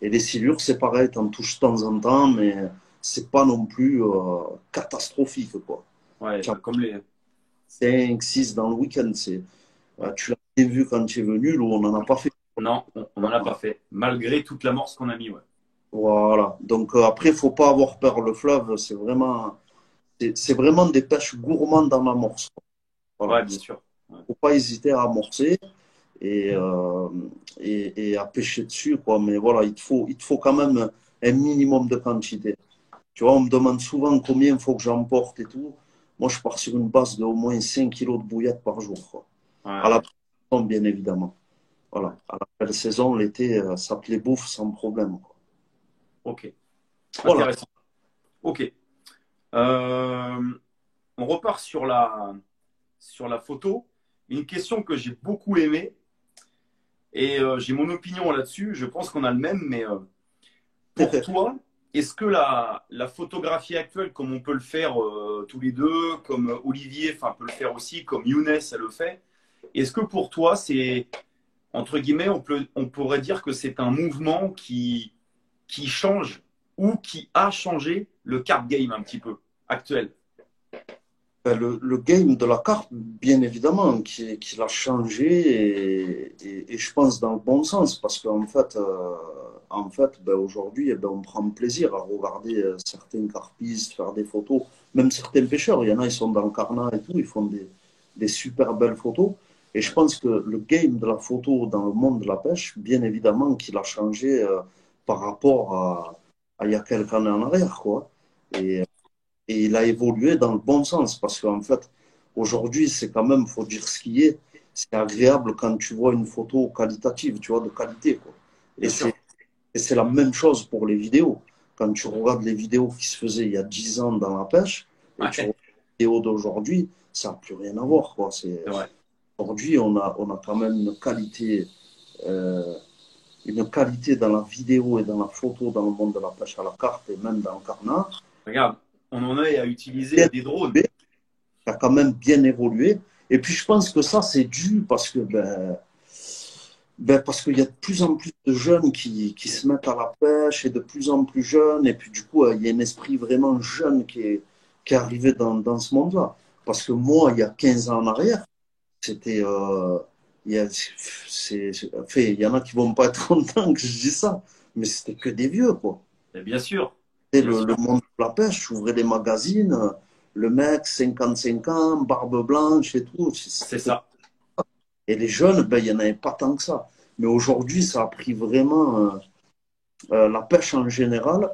Et les silures, c'est pareil, tu en touches de temps en temps, mais c'est pas non plus catastrophique, quoi. Ouais, Tu as comme les. 5, 6 dans le week-end, Ouais. tu l'as bien vu quand tu es venu, nous, on n'en a pas fait. Non, on n'en a pas fait. Malgré toute l'amorce qu'on a mis, ouais. Voilà. Donc après, il faut pas avoir peur. Le fleuve, c'est vraiment des pêches gourmandes dans l'amorce. Voilà. Ouais, bien sûr. Ouais. Faut pas hésiter à amorcer et, euh, et à pêcher dessus, quoi. Mais voilà, il te faut quand même un minimum de quantité. Tu vois, on me demande souvent combien il faut que j'emporte et tout. Moi, je pars sur une base de au moins 5 kilos de bouillettes par jour, quoi. À la Ouais, saison, bien évidemment. ouais. Voilà. À la belle saison, l'été, ça te les bouffe sans problème, quoi. Ok. Voilà. Intéressant. Ok. Euh, on repart sur la photo. Une question que j'ai beaucoup aimée et j'ai mon opinion là-dessus. Je pense qu'on a le même, mais pour toi, est-ce que la photographie actuelle, comme on peut le faire tous les deux, comme Olivier enfin, peut le faire aussi, comme Younes elle le fait, est-ce que pour toi, c'est, entre guillemets, on pourrait dire que c'est un mouvement qui change ou qui a changé le card game un petit peu actuel? Ben, le game de la carte, bien évidemment, qui l'a changé et je pense dans le bon sens parce qu'en fait, ben, aujourd'hui, eh ben, on prend plaisir à regarder certains carpistes faire des photos, même certains pêcheurs. Il y en a, ils sont dans le carnat et tout, ils font des super belles photos. Et je Ouais, pense que le game de la photo dans le monde de la pêche, bien évidemment, qu'il a changé par rapport à il y a quelques années en arrière, quoi. Et et il a évolué dans le bon sens parce qu'en fait, aujourd'hui, c'est quand même, faut dire ce qui est, c'est agréable quand tu vois une photo qualitative, tu vois, de qualité, quoi. Et bien sûr. c'est la même chose pour les vidéos. Quand tu regardes les vidéos qui se faisaient il y a 10 ans dans la pêche et tu Ouais, regardes les vidéos d'aujourd'hui, ça n'a plus rien à voir, quoi. c'est vrai. Aujourd'hui, on a quand même une qualité euh, une qualité dans la vidéo et dans la photo dans le monde de la pêche à la carpe et même dans le carnage. Regarde, on en est à utiliser Bien des drones. évolué, ça a quand même bien évolué. Et puis je pense que ça, c'est dû parce que parce qu'il y a de plus en plus de jeunes qui se mettent à la pêche et de plus en plus jeunes. Et puis du coup, il y a un esprit vraiment jeune qui est arrivé dans ce monde-là. Parce que moi, il y a 15 ans en arrière, c'était. Il y en a qui vont pas être contents que je dise ça, mais c'était que des vieux, quoi. Et bien sûr, Et bien le sûr, monde de la pêche, j'ouvrais les magazines, le mec, 55 ans, barbe blanche et tout. c'est ça. Et les jeunes, ben, il n'y en avait pas tant que ça. Mais aujourd'hui, ça a pris vraiment la pêche en général.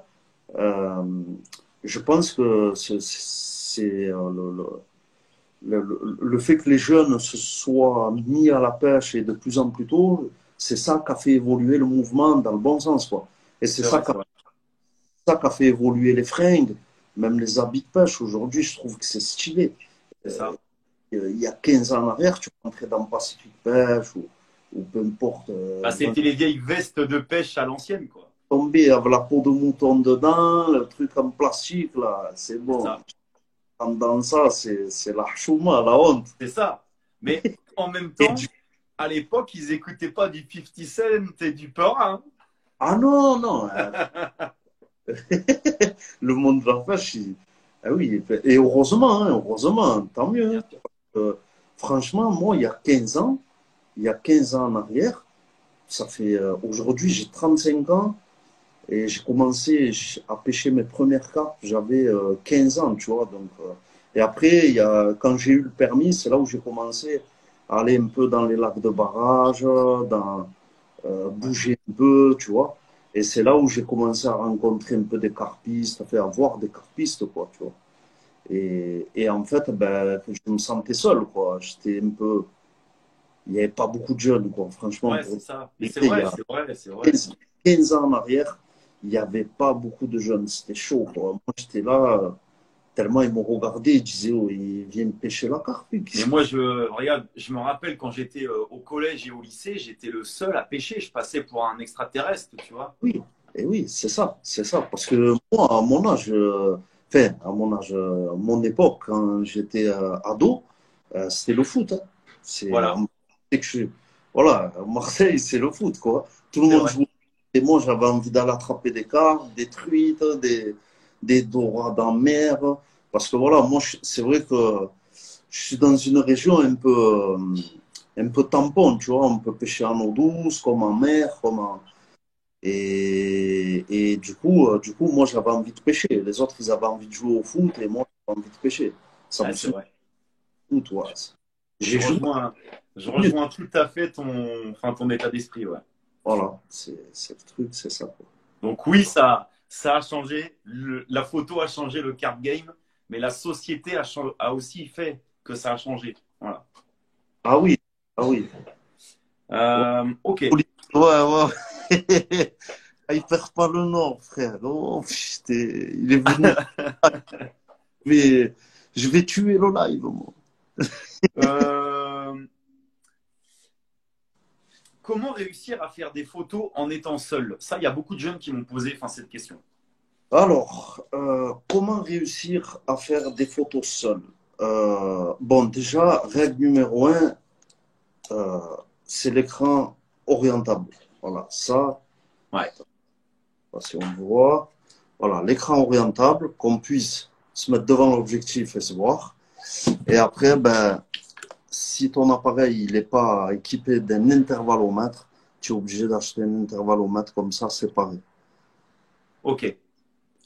euh, je pense que c'est le fait que les jeunes se soient mis à la pêche et de plus en plus tôt, c'est ça qui a fait évoluer le mouvement dans le bon sens, quoi. Et c'est C'est vrai, ça c'est vrai. qui a fait évoluer les fringues, même les habits de pêche. Aujourd'hui, je trouve que c'est stylé. C'est ça. Il y a 15 ans en arrière, tu rentrais dans Pacific Pêche ou peu importe, Bah, c'était les vieilles vestes de pêche à l'ancienne, quoi. tomber avec la peau de mouton dedans, le truc en plastique, là, c'est C'est bon. ça. Dans ça, c'est la chouma, la honte. C'est ça. Mais en même Et temps, à l'époque, ils écoutaient pas du 50 Cent et du Pearl, ah non, non, le monde de la pêche, ah oui, et heureusement, hein, heureusement, tant mieux. hein. Hein. Euh, franchement, moi, il y a 15 ans en arrière, ça fait, aujourd'hui, j'ai 35 ans et j'ai commencé à pêcher mes premières carpes, j'avais 15 ans, tu vois. Donc, et après, quand j'ai eu le permis, c'est là où j'ai commencé à aller un peu dans les lacs de barrage, Ouais, bouger un peu, tu vois. Et c'est là où j'ai commencé à rencontrer un peu des carpistes, à voir des carpistes, quoi, tu vois. Et en fait, ben, je me sentais seul, quoi. J'étais un peu. Il n'y avait pas beaucoup de jeunes, quoi. Franchement, ouais, pour c'est ça. Mais c'est il y vrai, a c'est vrai, c'est vrai. 15 ans en arrière, il n'y avait pas beaucoup de jeunes. C'était chaud, quoi. Moi, j'étais là, tellement ils m'ont regardé, ils disaient, oh, ils viennent pêcher la carpe. Mais moi, regarde, je me rappelle quand j'étais au collège et au lycée, j'étais le seul à pêcher. Je passais pour un extraterrestre, tu vois. Oui, et oui, c'est ça, c'est ça. Parce que moi, à mon âge, enfin, à mon âge, mon époque, quand j'étais ado, c'était le foot. Hein. Voilà, C'est que voilà, à Marseille, c'est le foot, quoi. Tout le c'est monde vrai. jouait. Et moi, j'avais envie d'aller attraper des carpes, des truites, des dorades en mer. Parce que voilà, moi, c'est vrai que je suis dans une région un peu tampon, tu vois. On peut pêcher en eau douce, comme en mer, comme en. Et du coup, moi, j'avais envie de pêcher. Les autres, ils avaient envie de jouer au foot et moi, j'avais envie de pêcher. Ça Ouais, me c'est suit vrai. tout, toi. Je J'ai joué. rejoins, je rejoins tout à fait ton état d'esprit, ouais. Voilà, c'est le truc, c'est ça, quoi. Donc oui, ça a changé. La photo a changé le card game, mais la société a aussi fait que ça a changé. Voilà. Ah oui, ah oui. Ouais, Ok. ouais. Ah, il perd pas le nord, frère. Oh, putain, il est venu. Mais je vais tuer le live, moi. Euh, comment réussir à faire des photos en étant seul? Ça, il y a beaucoup de jeunes qui m'ont posé cette question. Alors, comment réussir à faire des photos seul? Bon, déjà, règle numéro un, euh, c'est l'écran orientable. Voilà, ça, Ouais, si on voit, voilà, l'écran orientable, qu'on puisse se mettre devant l'objectif et se voir. Et après, ben, si ton appareil il n'est pas équipé d'un intervallomètre, tu es obligé d'acheter un intervallomètre comme ça séparé. ok.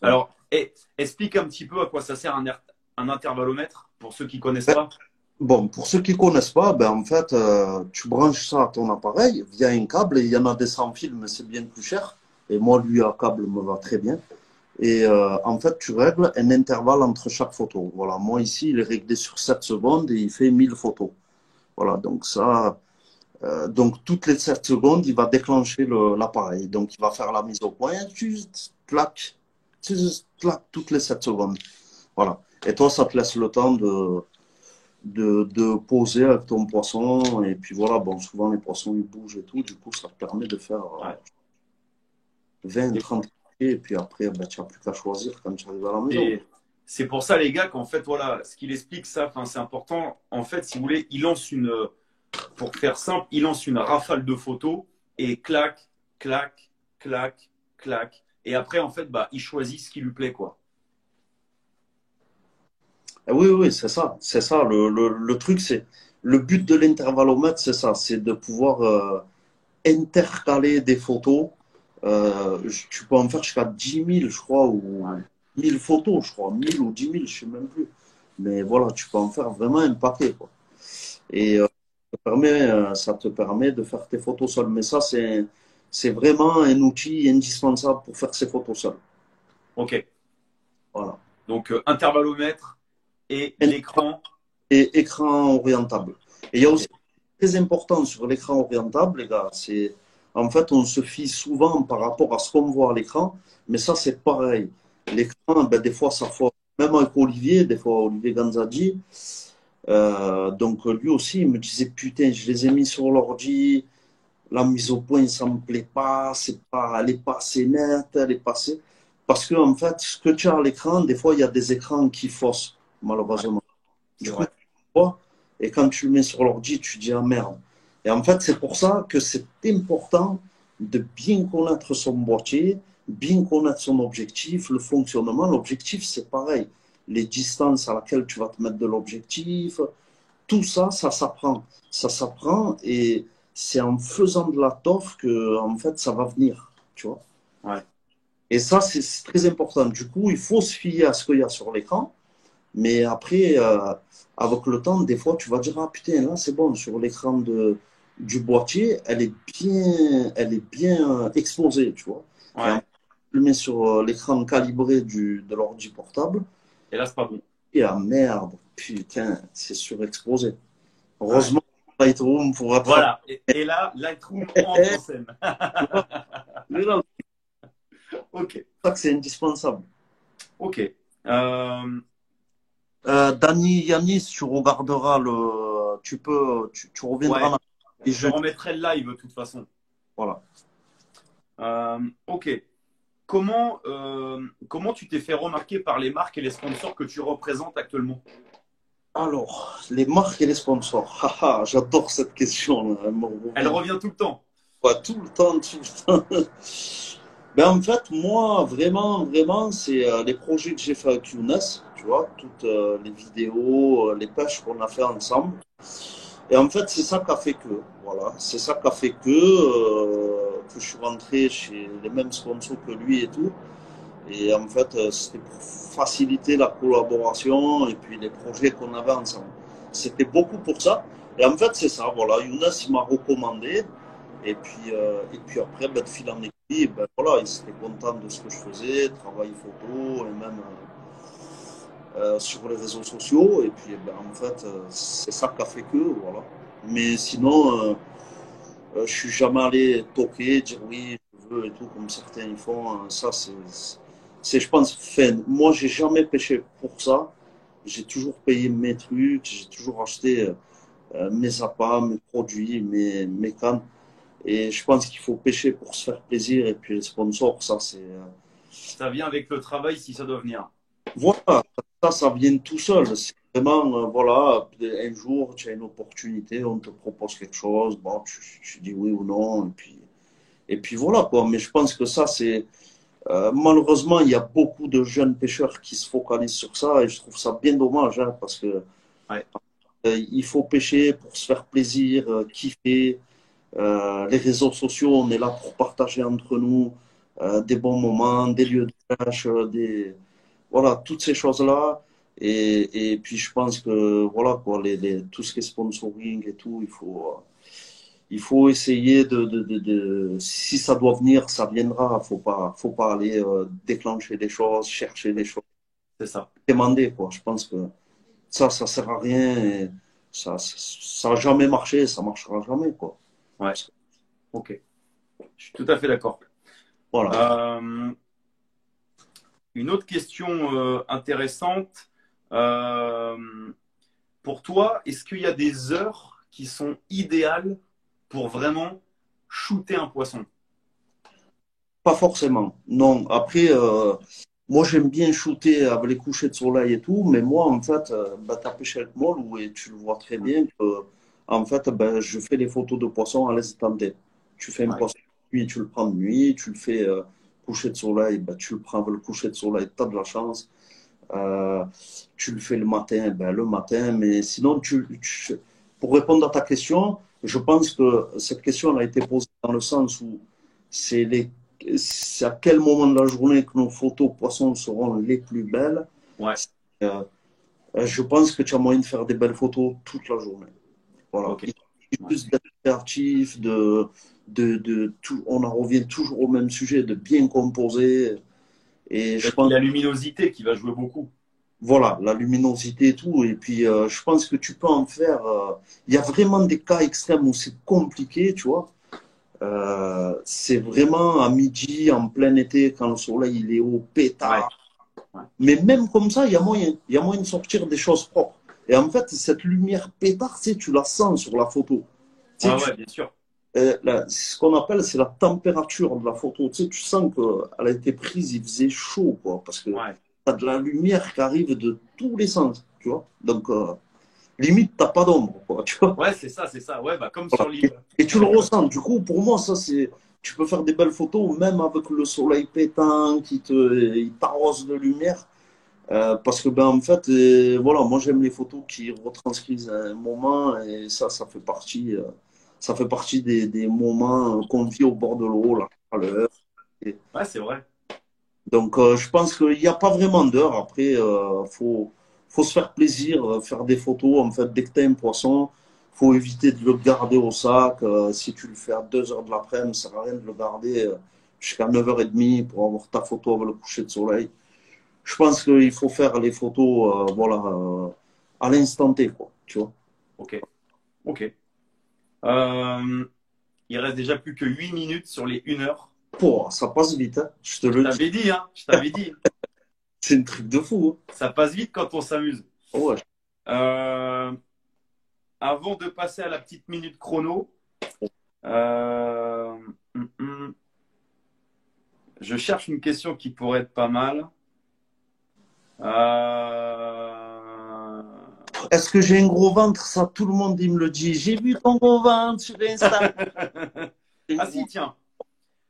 Voilà. Alors, explique un petit peu à quoi ça sert un intervallomètre pour ceux qui connaissent Ben, pas. bon, pour ceux qui ne connaissent pas, ben, en fait, tu branches ça à ton appareil via un câble et il y en a des sans fil, mais c'est bien plus cher. Et moi, lui, à câble me va très bien. Et en fait, tu règles un intervalle entre chaque photo. Voilà, moi ici, il est réglé sur 7 secondes et il fait 1000 photos. Voilà, donc ça, donc toutes les 7 secondes, il va déclencher l'appareil. Donc il va faire la mise au point, tu clac, toutes les 7 secondes. Voilà. Et toi, ça te laisse le temps de, de poser avec ton poisson. Et puis voilà, bon, souvent les poissons ils bougent et tout. Du coup, ça te permet de faire Ouais. 20, Et, 30 pieds. Et puis après, ben, tu n'as plus qu'à choisir quand tu arrives à la maison. et c'est pour ça, les gars, qu'en fait, voilà, ce qu'il explique, ça, enfin, c'est important. En fait, si vous voulez, il lance une, pour faire simple, il lance une rafale de photos et clac, clac, clac, clac. Et après, en fait, bah, il choisit ce qui lui plaît, quoi. Oui, oui, c'est ça. C'est ça. Le truc, c'est le but de l'intervallomètre, c'est ça. C'est de pouvoir intercaler des photos. Tu peux en faire jusqu'à 10 000, je crois, ou Ouais. 1 000 photos, je crois. 1 000 ou 10 000, je sais même plus. Mais voilà, tu peux en faire vraiment un paquet, quoi. Et ça te permet de faire tes photos seul. Mais ça, c'est vraiment un outil indispensable pour faire ses photos seul. OK. Voilà. Donc, intervallomètre et l'écran. Et écran orientable. Et il y a OK. aussi très important sur l'écran orientable, les gars, c'est en fait on se fie souvent par rapport à ce qu'on voit à l'écran, mais ça c'est pareil. L'écran, ben, des fois ça faut, même avec Olivier, des fois Olivier Ganzadi, donc lui aussi il me disait putain, je les ai mis sur l'ordi, la mise au point ça me plaît pas, c'est pas, elle est pas assez nette, elle est pas assez. Parce que en fait, ce que tu as à l'écran, des fois il y a des écrans qui faussent, Ouais, malheureusement. c'est Du coup, vrai. tu vois, et quand tu le mets sur l'ordi, tu dis ah merde. Et en fait, c'est pour ça que c'est important de bien connaître son boîtier, bien connaître son objectif, le fonctionnement. L'objectif, c'est pareil. Les distances à laquelle tu vas te mettre de l'objectif, tout ça, ça s'apprend. Ça s'apprend et c'est en faisant de la toffe que, en fait, ça va venir. Tu vois. Ouais. Et ça, c'est très important. Du coup, il faut se fier à ce qu'il y a sur l'écran. Mais après, avec le temps, des fois, tu vas dire, ah putain, là, c'est bon, sur l'écran du boîtier, elle est bien exposée, tu vois. Et en Ouais. plus, tu le mets sur l'écran calibré de l'ordi portable, Et là, c'est pas bon. et ah merde, putain, c'est surexposé. Ouais. Heureusement, Lightroom pour rattraper. Voilà. Et là, Lightroom entre en scène. Tu vois, mais là, OK. c'est ça que c'est indispensable. OK. Dani, Yanis, tu regarderas tu reviendras Ouais. là. Et Je remettrai le live de toute façon. voilà. OK. Comment tu t'es fait remarquer par les marques et les sponsors que tu représentes actuellement? Alors, les marques et les sponsors. Haha, j'adore cette question. Elle me Elle revient revient tout le temps. tout le temps, tout le temps. Ben, en fait, moi, vraiment, vraiment, c'est les projets que j'ai fait avec Younes, tu vois, toutes les vidéos, les pêches qu'on a fait ensemble. Et en fait, c'est ça qui a fait que, voilà, c'est ça qui a fait que je suis rentré chez les mêmes sponsors que lui et tout. Et en fait, c'était pour faciliter la collaboration et puis les projets qu'on avait ensemble. C'était beaucoup pour ça. Et en fait, c'est ça, voilà. Younes, il m'a recommandé. Et puis après, ben, de fil en aiguille, ben, voilà, il était content de ce que je faisais, travail photo et même sur les réseaux sociaux. Et puis, ben, en fait, c'est ça qui a fait que, voilà. Mais sinon, je suis jamais allé toquer, dire oui, je veux et tout, comme certains ils font. Ça, je pense, enfin, moi, j'ai jamais pêché pour ça. J'ai toujours payé mes trucs, j'ai toujours acheté mes appâts, mes produits, mes cannes. Et je pense qu'il faut pêcher pour se faire plaisir. Et puis les sponsors, ça, c'est. Ça vient avec le travail si ça doit venir. Voilà, ça vient tout seul. C'est vraiment, voilà, un jour, tu as une opportunité, on te propose quelque chose, bon, tu dis oui ou non. Et puis voilà, quoi. Mais je pense que ça, c'est. Malheureusement, il y a beaucoup de jeunes pêcheurs qui se focalisent sur ça et je trouve ça bien dommage hein, parce que Ouais. il faut pêcher pour se faire plaisir, kiffer. Les réseaux sociaux, on est là pour partager entre nous des bons moments, des lieux de pêche, voilà, toutes ces choses-là. Et puis je pense que voilà quoi, tout ce qui est sponsoring et tout, il faut essayer si ça doit venir, ça viendra. Faut pas aller déclencher des choses, chercher des choses, C'est ça. demander quoi. Je pense que ça sert à rien. Et ça a jamais marché, ça marchera jamais quoi. Ouais. OK. Je suis tout à fait d'accord. Voilà. Une autre question intéressante. Euh, pour toi, est-ce qu'il y a des heures qui sont idéales pour vraiment shooter un poisson? Pas forcément. Non. Après, moi, j'aime bien shooter avec les couchers de soleil et tout, mais moi, en fait, bah, tu as pêché avec moi, et tu le vois très bien que, en fait, bah, je fais les photos de poissons à l'instant T. Tu fais un Ouais. poisson de nuit, tu le prends de nuit, tu le fais coucher de soleil, bah, tu le prends avec le coucher de soleil, tu as de la chance. Euh, Tu le fais le matin, ben, le matin, mais sinon, pour répondre à ta question, je pense que cette question elle a été posée dans le sens où c'est c'est à quel moment de la journée que nos photos poissons seront les plus belles. Ouais. Euh, je pense que tu as moyen de faire des belles photos toute la journée. Voilà. Ok. Il suffit Ouais. juste d'être créatif, de tout, on en revient toujours au même sujet, de bien composer. Et je Et puis pense la luminosité qui va jouer beaucoup. voilà, la luminosité et tout. Et puis, je pense que tu peux en faire. Il y a vraiment des cas extrêmes où c'est compliqué, tu vois. C'est vraiment à midi, en plein été, quand le soleil il est au Ouais. pétard. Ouais. Mais même comme ça, il y a moyen. Il y a moyen de sortir des choses propres. Et en fait, cette lumière pétard, tu sais, tu la sens sur la photo. Tu sais, Ouais, ouais, bien sûr. ce qu'on appelle, c'est la température de la photo. Tu sais, tu sens qu'elle a été prise, il faisait chaud, quoi, parce que tu Ouais. as de la lumière qui arrive de tous les sens, tu vois. Donc, limite, t'as pas d'ombre, quoi, tu vois. Ouais, c'est ça, c'est ça. Ouais, bah, comme Voilà. sur l'île. Et tu le ressens. Du coup, pour moi, ça, c'est. Tu peux faire des belles photos, même avec le soleil pétant il t'arrose de lumière. Parce que, ben, en fait, voilà, moi, j'aime les photos qui retranscrivent un moment, et ça ça fait partie des moments qu'on vit au bord de l'eau, la chaleur. Et Ouais, c'est vrai. donc, je pense qu'il n'y a pas vraiment d'heure. Après, faut se faire plaisir, faire des photos. En fait, dès que tu as un poisson, faut éviter de le garder au sac. Si tu le fais à 2 heures de l'après-midi, ça ne sert à rien de le garder jusqu'à 9h30 pour avoir ta photo avec le coucher de soleil. Je pense qu'il faut faire les photos voilà, à l'instant T, quoi, tu vois. Ok. Ok. Euh, il reste déjà plus que 8 minutes sur les 1 heure. Pouah, ça passe vite, hein, je te Je le dis. t'avais dit, hein. Je t'avais dit. C'est un truc de fou. Ça passe vite quand on s'amuse. Hein. Ouais. Euh, avant de passer à la petite minute chrono, euh, hum, hum, je cherche une question qui pourrait être pas mal. Euh, Est-ce que j'ai un gros ventre? Ça, tout le monde il me le dit. J'ai vu ton gros ventre sur Insta. Ah si, tiens.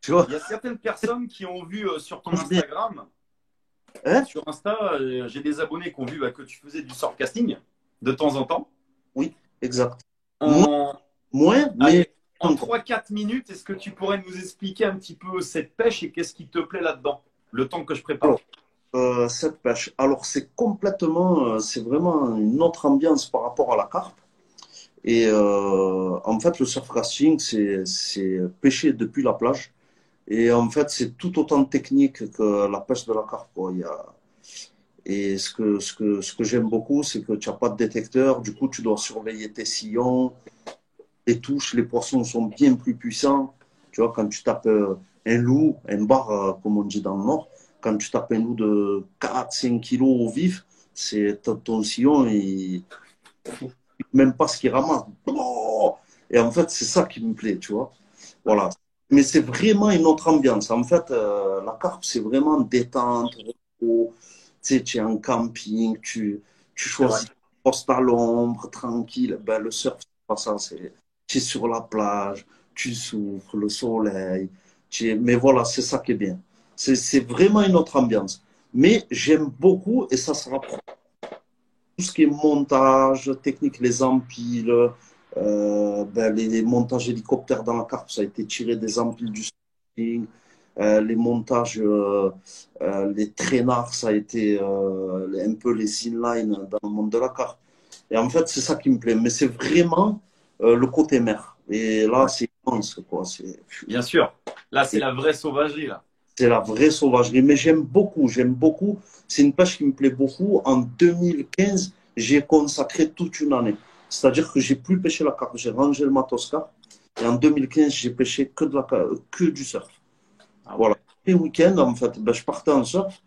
Tu vois? Il y a certaines personnes qui ont vu sur ton Mange bien. Instagram, Hein? sur Insta, j'ai des abonnés qui ont vu bah, que tu faisais du surfcasting de temps en temps. Oui, exact. Moins, En, moins, mais allez, en 3-4 minutes, est-ce que tu pourrais nous expliquer un petit peu cette pêche et qu'est-ce qui te plaît là-dedans, le temps que je prépare? alors, cette pêche. Alors, c'est complètement, c'est vraiment une autre ambiance par rapport à la carpe. Et en fait, le surfcasting, c'est pêcher depuis la plage. Et en fait, c'est tout autant technique que la pêche de la carpe, quoi. Et ce que j'aime beaucoup, c'est que tu n'as pas de détecteur. Du coup, tu dois surveiller tes sillons, les touches. Les poissons sont bien plus puissants. Tu vois, quand tu tapes un loup, un bar, comme on dit dans le Nord, quand tu tapes un loup de 4-5 kilos au vif, c'est ton sillon, même pas ce qu'il ramasse. Oh. Et en fait, c'est ça qui me plaît, tu vois. Voilà. Mais c'est vraiment une autre ambiance. En fait, la carpe, c'est vraiment détente, repos. Tu sais, tu es en camping, tu C'est vrai. choisis ton poste à l'ombre, tranquille. Ben, le surf, c'est pas ça. Tu es sur la plage, tu souffres, le soleil. Mais voilà, c'est ça qui est bien. C'est vraiment une autre ambiance. Mais j'aime beaucoup, et ça sera tout ce qui est montage, technique, les empiles, ben, les montages hélicoptères dans la carpe, ça a été tiré des empiles du surfing. Les montages, les traînards, ça a été un peu les inlines dans le monde de la carpe. Et en fait, c'est ça qui me plaît. Mais c'est vraiment le côté mer. Et là, Ouais. c'est immense, quoi. Bien sûr. Là, c'est la vraie sauvagerie, là. C'est la vraie sauvagerie. Mais j'aime beaucoup, j'aime beaucoup. C'est une pêche qui me plaît beaucoup. En 2015, j'ai consacré toute une année. C'est-à-dire que j'ai plus pêché la carpe. J'ai rangé le matos carpe. Et en 2015, j'ai pêché que du surf. Ah Voilà. ouais. Les week-ends, en fait, ben, je partais en surf.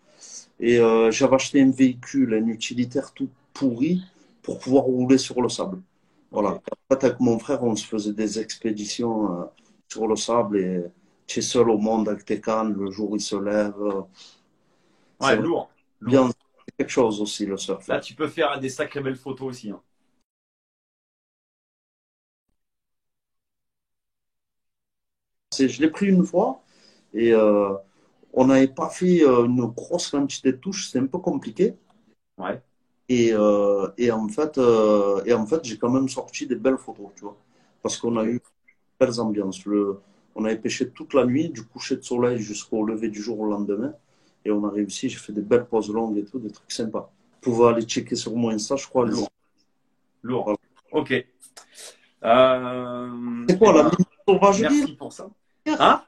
Et j'avais acheté un véhicule, un utilitaire tout pourri. pour pouvoir rouler sur le sable. Voilà. En fait, avec mon frère, on se faisait des expéditions sur le sable et tu es seul au monde avec tes cannes, le jour il se lève. C'est Ouais, lourd. bien, c'est quelque chose aussi le surf. Là, tu peux faire des sacrées belles photos aussi, hein. Je l'ai pris une fois et on n'avait pas fait une grosse quantité de touches, c'est un peu compliqué. Ouais. Et en fait, j'ai quand même sorti des belles photos, tu vois, parce qu'on a eu belles ambiances. On avait pêché toute la nuit, du coucher de soleil jusqu'au lever du jour au lendemain, et on a réussi. J'ai fait des belles pauses longues et tout, des trucs sympas. Vous pouvez aller checker sur mon Insta, je crois. Lourd. Lourd. Voilà. Ok. C'est quoi Eh la ben, minute sauvagerie? merci pour ça. Hein?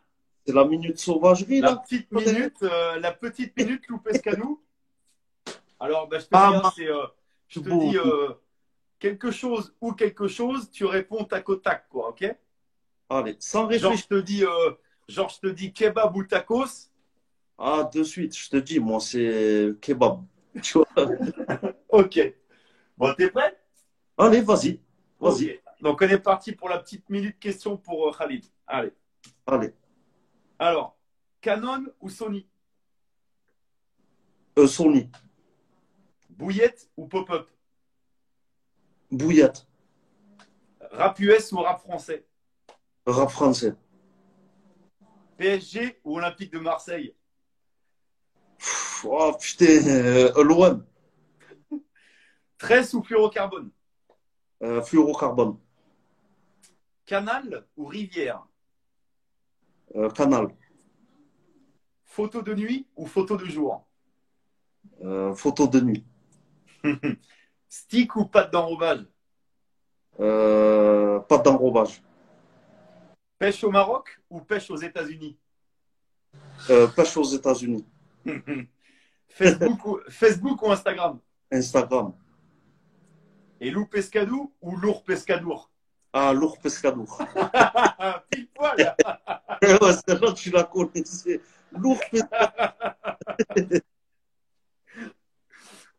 C'est la minute sauvagerie La là? petite minute, Lou Pescadou. Alors, ben, je te Ah, dis, hein, je te beau. dis quelque chose ou quelque chose, tu réponds tac au tac, quoi, ok? Allez, sans Genre, réfléchir. je te dis kebab ou tacos. Ah, de suite, je te dis, moi, c'est kebab. Tu vois? Ok. Bon, t'es prêt? Allez, vas-y. Vas-y. Ok. Donc, on est parti pour la petite minute question pour Khalid. Allez. Allez. Alors, Canon ou Sony? Sony. Bouillette ou pop-up? Bouillette. Rap US ou rap français? Rap français. PSG ou Olympique de Marseille? Oh putain, l'OM. Tresse ou fluorocarbone? Fluorocarbone. Canal ou rivière? Canal. Photo de nuit ou photo de jour? Photo de nuit. Stick ou pâte d'enrobage? Pas d'enrobage. Pêche au Maroc ou pêche aux États-Unis? Pêche aux États-Unis. Facebook ou Instagram? Instagram. Et Lou Pescadou ou Lourd Pescadour? Ah, lourd pescadour. Pile poil. Ouais, celle-là, tu la connaissais. Lourd pescadour.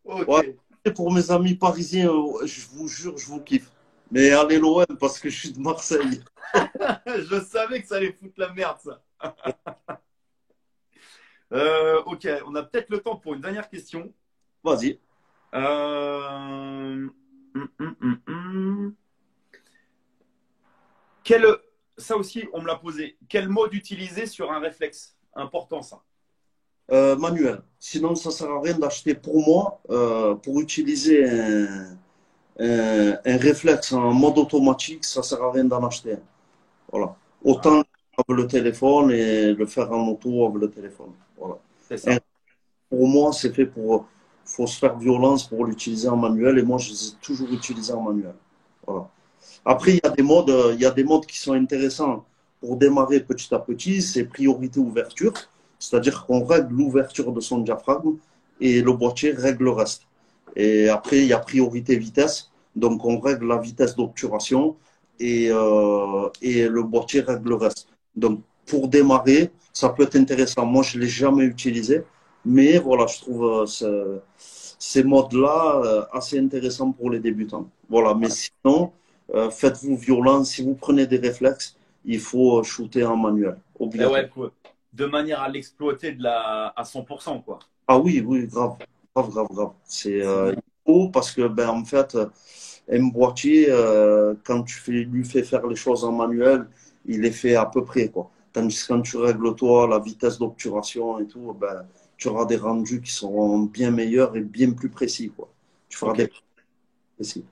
Ok. Ouais, pour mes amis parisiens, je vous jure, je vous kiffe. Mais allez l'OM parce que je suis de Marseille. Je savais que ça allait foutre la merde, ça. Ok, on a peut-être le temps pour une dernière question. Vas-y. Euh, Ça aussi, on me l'a posé. Quel mode utiliser sur un réflexe? Important, ça. Manuel. Sinon, ça ne sert à rien d'acheter pour moi, pour utiliser un réflexe en mode automatique, ça ne sert à rien d'en acheter un. Voilà. Autant avec le téléphone et le faire en auto avec le téléphone. Voilà. C'est ça. Pour moi, c'est fait pour. Faut se faire violence pour l'utiliser en manuel et moi, je les ai toujours utilisés en manuel. Voilà. Après, il y a des modes qui sont intéressants pour démarrer petit à petit. C'est priorité ouverture, c'est-à-dire qu'on règle l'ouverture de son diaphragme et le boîtier règle le reste. Et après, il y a priorité vitesse, donc on règle la vitesse d'obturation et le boîtier règle le reste. Donc, pour démarrer, ça peut être intéressant. Moi, je ne l'ai jamais utilisé, mais voilà, je trouve ces modes-là assez intéressants pour les débutants. Voilà, mais sinon, faites-vous violence. Si vous prenez des réflexes, il faut shooter en manuel. Ouais, de manière à l'exploiter à 100%, quoi. Ah oui, oui, grave. Grave, grave, grave. C'est il faut parce que, ben, en fait, un boîtier, quand lui fais faire les choses en manuel, il les fait à peu près, quoi. Tandis que quand tu règles, toi, la vitesse d'obturation et tout, ben, tu auras des rendus qui seront bien meilleurs et bien plus précis, quoi. Tu feras des précis.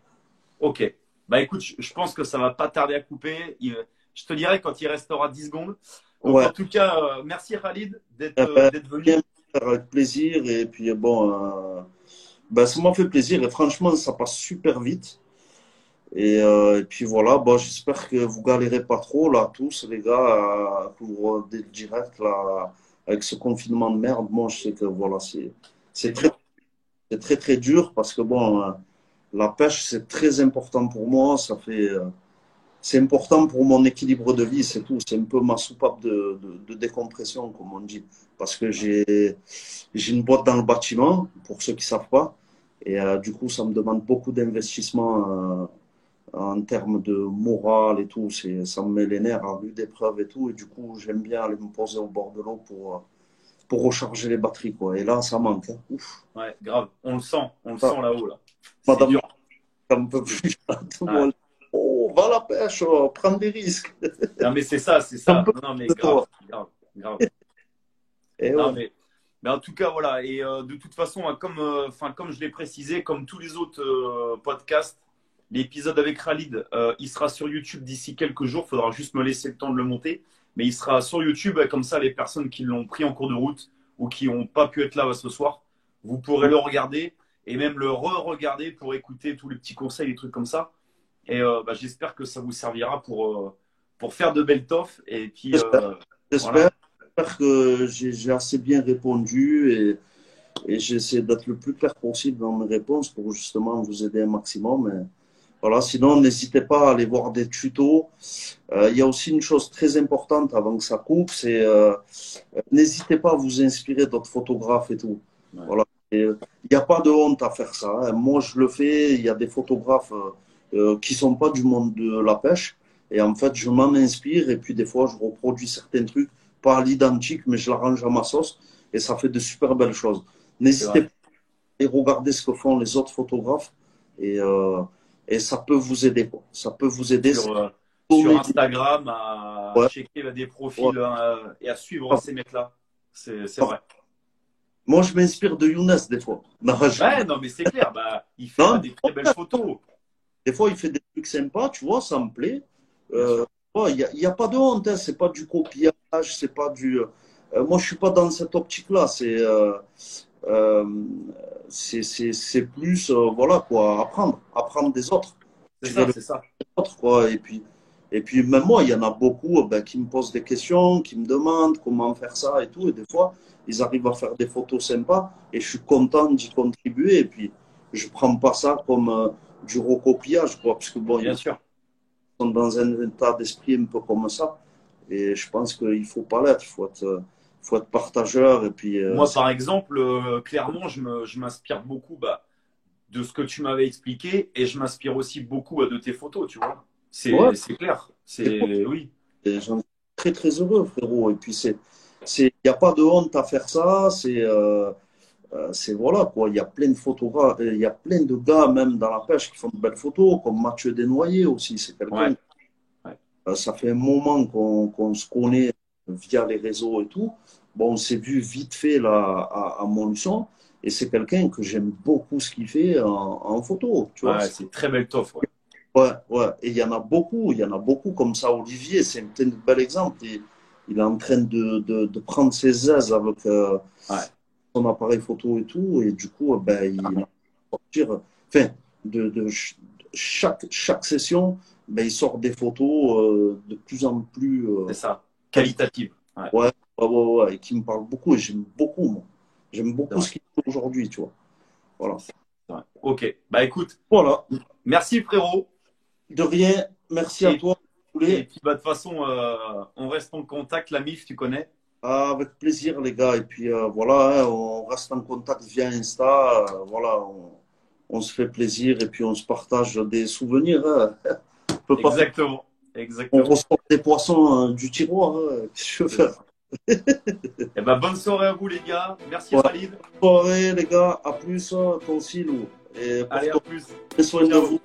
Ok. Bah écoute, je pense que ça va pas tarder à couper. Je te dirai quand il restera 10 secondes. Donc, Ouais. en tout cas, merci Khalid d'être venu. Bien, avec plaisir. Et puis, bon, ben, ça m'a fait plaisir. Et franchement, ça passe super vite. Et puis voilà, bon, j'espère que vous galérez pas trop, là, tous, les gars, pour des directs, là, avec ce confinement de merde. Moi, je sais que, voilà, c'est très, très dur parce que, bon, la pêche, c'est très important pour moi. C'est important pour mon équilibre de vie, c'est tout. C'est un peu ma soupape de décompression, comme on dit. Parce que j'ai une boîte dans le bâtiment, pour ceux qui ne savent pas. Et du coup, ça me demande beaucoup d'investissement en termes de morale et tout. Ça me met les nerfs à rude épreuve et tout. Et du coup, j'aime bien aller me poser au bord de l'eau pour recharger les batteries, quoi. Et là, ça manque. Hein. Ouf. Ouais, grave. On le sent Ah, là-haut, là. C'est madame, dur. ça me peut plus. Tout le Ouais. monde, oh, va à la pêche, oh, prends des risques. Non, mais c'est ça, c'est Ça me ça. peut Non, mais plus, grave, toi. grave, grave. Et Non, ouais, mais en tout cas, voilà. Et de toute façon, hein, comme je l'ai précisé, comme tous les autres podcasts, l'épisode avec Khalid, il sera sur YouTube d'ici quelques jours. Il faudra juste me laisser le temps de le monter. Mais il sera sur YouTube, comme ça, les personnes qui l'ont pris en cours de route ou qui n'ont pas pu être là ce soir, vous pourrez le regarder et même le re-regarder pour écouter tous les petits conseils, les trucs comme ça. Et j'espère que ça vous servira pour faire de belles toffes. Et puis, j'espère, voilà. j'espère, j'espère que j'ai assez bien répondu et j'essaie d'être le plus clair possible dans mes réponses pour justement vous aider un maximum. Et voilà, sinon, n'hésitez pas à aller voir des tutos. Il y a aussi une chose très importante avant que ça coupe, c'est n'hésitez pas à vous inspirer d'autres photographes et tout. Ouais. Voilà. Il n'y a pas de honte à faire ça. Hein. Moi, je le fais. Il y a des photographes qui sont pas du monde de la pêche. Et en fait, je m'en inspire. Et puis, des fois, je reproduis certains trucs, pas à l'identique, mais je l'arrange à ma sauce. Et ça fait de super belles choses. C'est N'hésitez vrai. pas à regarder ce que font les autres photographes. Et, euh, et ça peut vous aider, quoi. Ça peut vous aider. Sur Instagram, à Ouais, checker des ouais. profils et à suivre ces mecs-là. C'est vrai. Moi, je m'inspire de Younes des fois. Non, Ouais, non, mais c'est clair. Bah, il fait non, des très belles photos. des fois, il fait des trucs sympas, tu vois, ça me plaît. Bien sûr. Il y a pas de honte, hein, c'est pas du copiage, c'est pas du. Moi, je suis pas dans cette optique-là. Euh, c'est plus, voilà, quoi, apprendre des autres. C'est Tirer ça, le c'est ça. autre, quoi. Et puis, même moi, il y en a beaucoup qui me posent des questions, qui me demandent comment faire ça et tout. Et des fois, ils arrivent à faire des photos sympas et je suis content d'y contribuer. Et puis, je prends pas ça comme du recopiage, quoi, parce que bon, Bien sûr. sont dans un état d'esprit un peu comme ça. Et je pense qu'il ne faut pas l'être. Il faut être partageur. Et puis, Moi, par exemple, clairement, je m'inspire beaucoup de ce que tu m'avais expliqué et je m'inspire aussi beaucoup de tes photos, tu vois. ouais, C'est clair. c'est cool. Oui, J'en suis très, très heureux, frérot. Et puis, il n'y a pas de honte à faire ça. Voilà, quoi. Il y a plein de photographes, il y a plein de gars, même dans la pêche, qui font de belles photos, comme Mathieu Desnoyers aussi. C'est ouais, quelqu'un. ouais. Ça fait un moment qu'on se connaît via les réseaux et tout. Bon, on s'est vu vite fait là à Montluçon et c'est quelqu'un que j'aime beaucoup ce qu'il fait en photo, tu vois. Ouais, c'est très belle toffe, ouais. Ouais, ouais. Et il y en a beaucoup comme ça. Olivier, c'est un bel exemple. Il est en train de prendre ses aises avec Ouais, son appareil photo et tout. Et du coup, il va sortir, enfin, chaque session, il sort des photos de plus en plus c'est ça. Qualitative. Ouais, ouais, ouais, ouais, ouais, et qui me parle beaucoup. Et j'aime beaucoup, moi. J'aime c'est beaucoup vrai. ce qu'il fait aujourd'hui, tu vois. Voilà. C'est vrai. Ok. Bah écoute, Voilà. merci frérot. De rien. Merci à Et, toi. et puis de toute façon, on reste en contact. La MIF, tu connais. Ah, avec plaisir, les gars. Et puis voilà, hein, on reste en contact via Insta. Voilà, on se fait plaisir et puis on se partage des souvenirs. Hein. On peut pas faire. Exactement. On Exactement. ressort des poissons du tiroir. Hein. Qu'est-ce que je veux C'est faire? ça. Eh ben, bonne soirée à vous les gars. Merci Ouais. Khalid. Bonne soirée, les gars. À plus, toi aussi, Lou. Et Allez, à plus. prenez soin de Ciao. vous.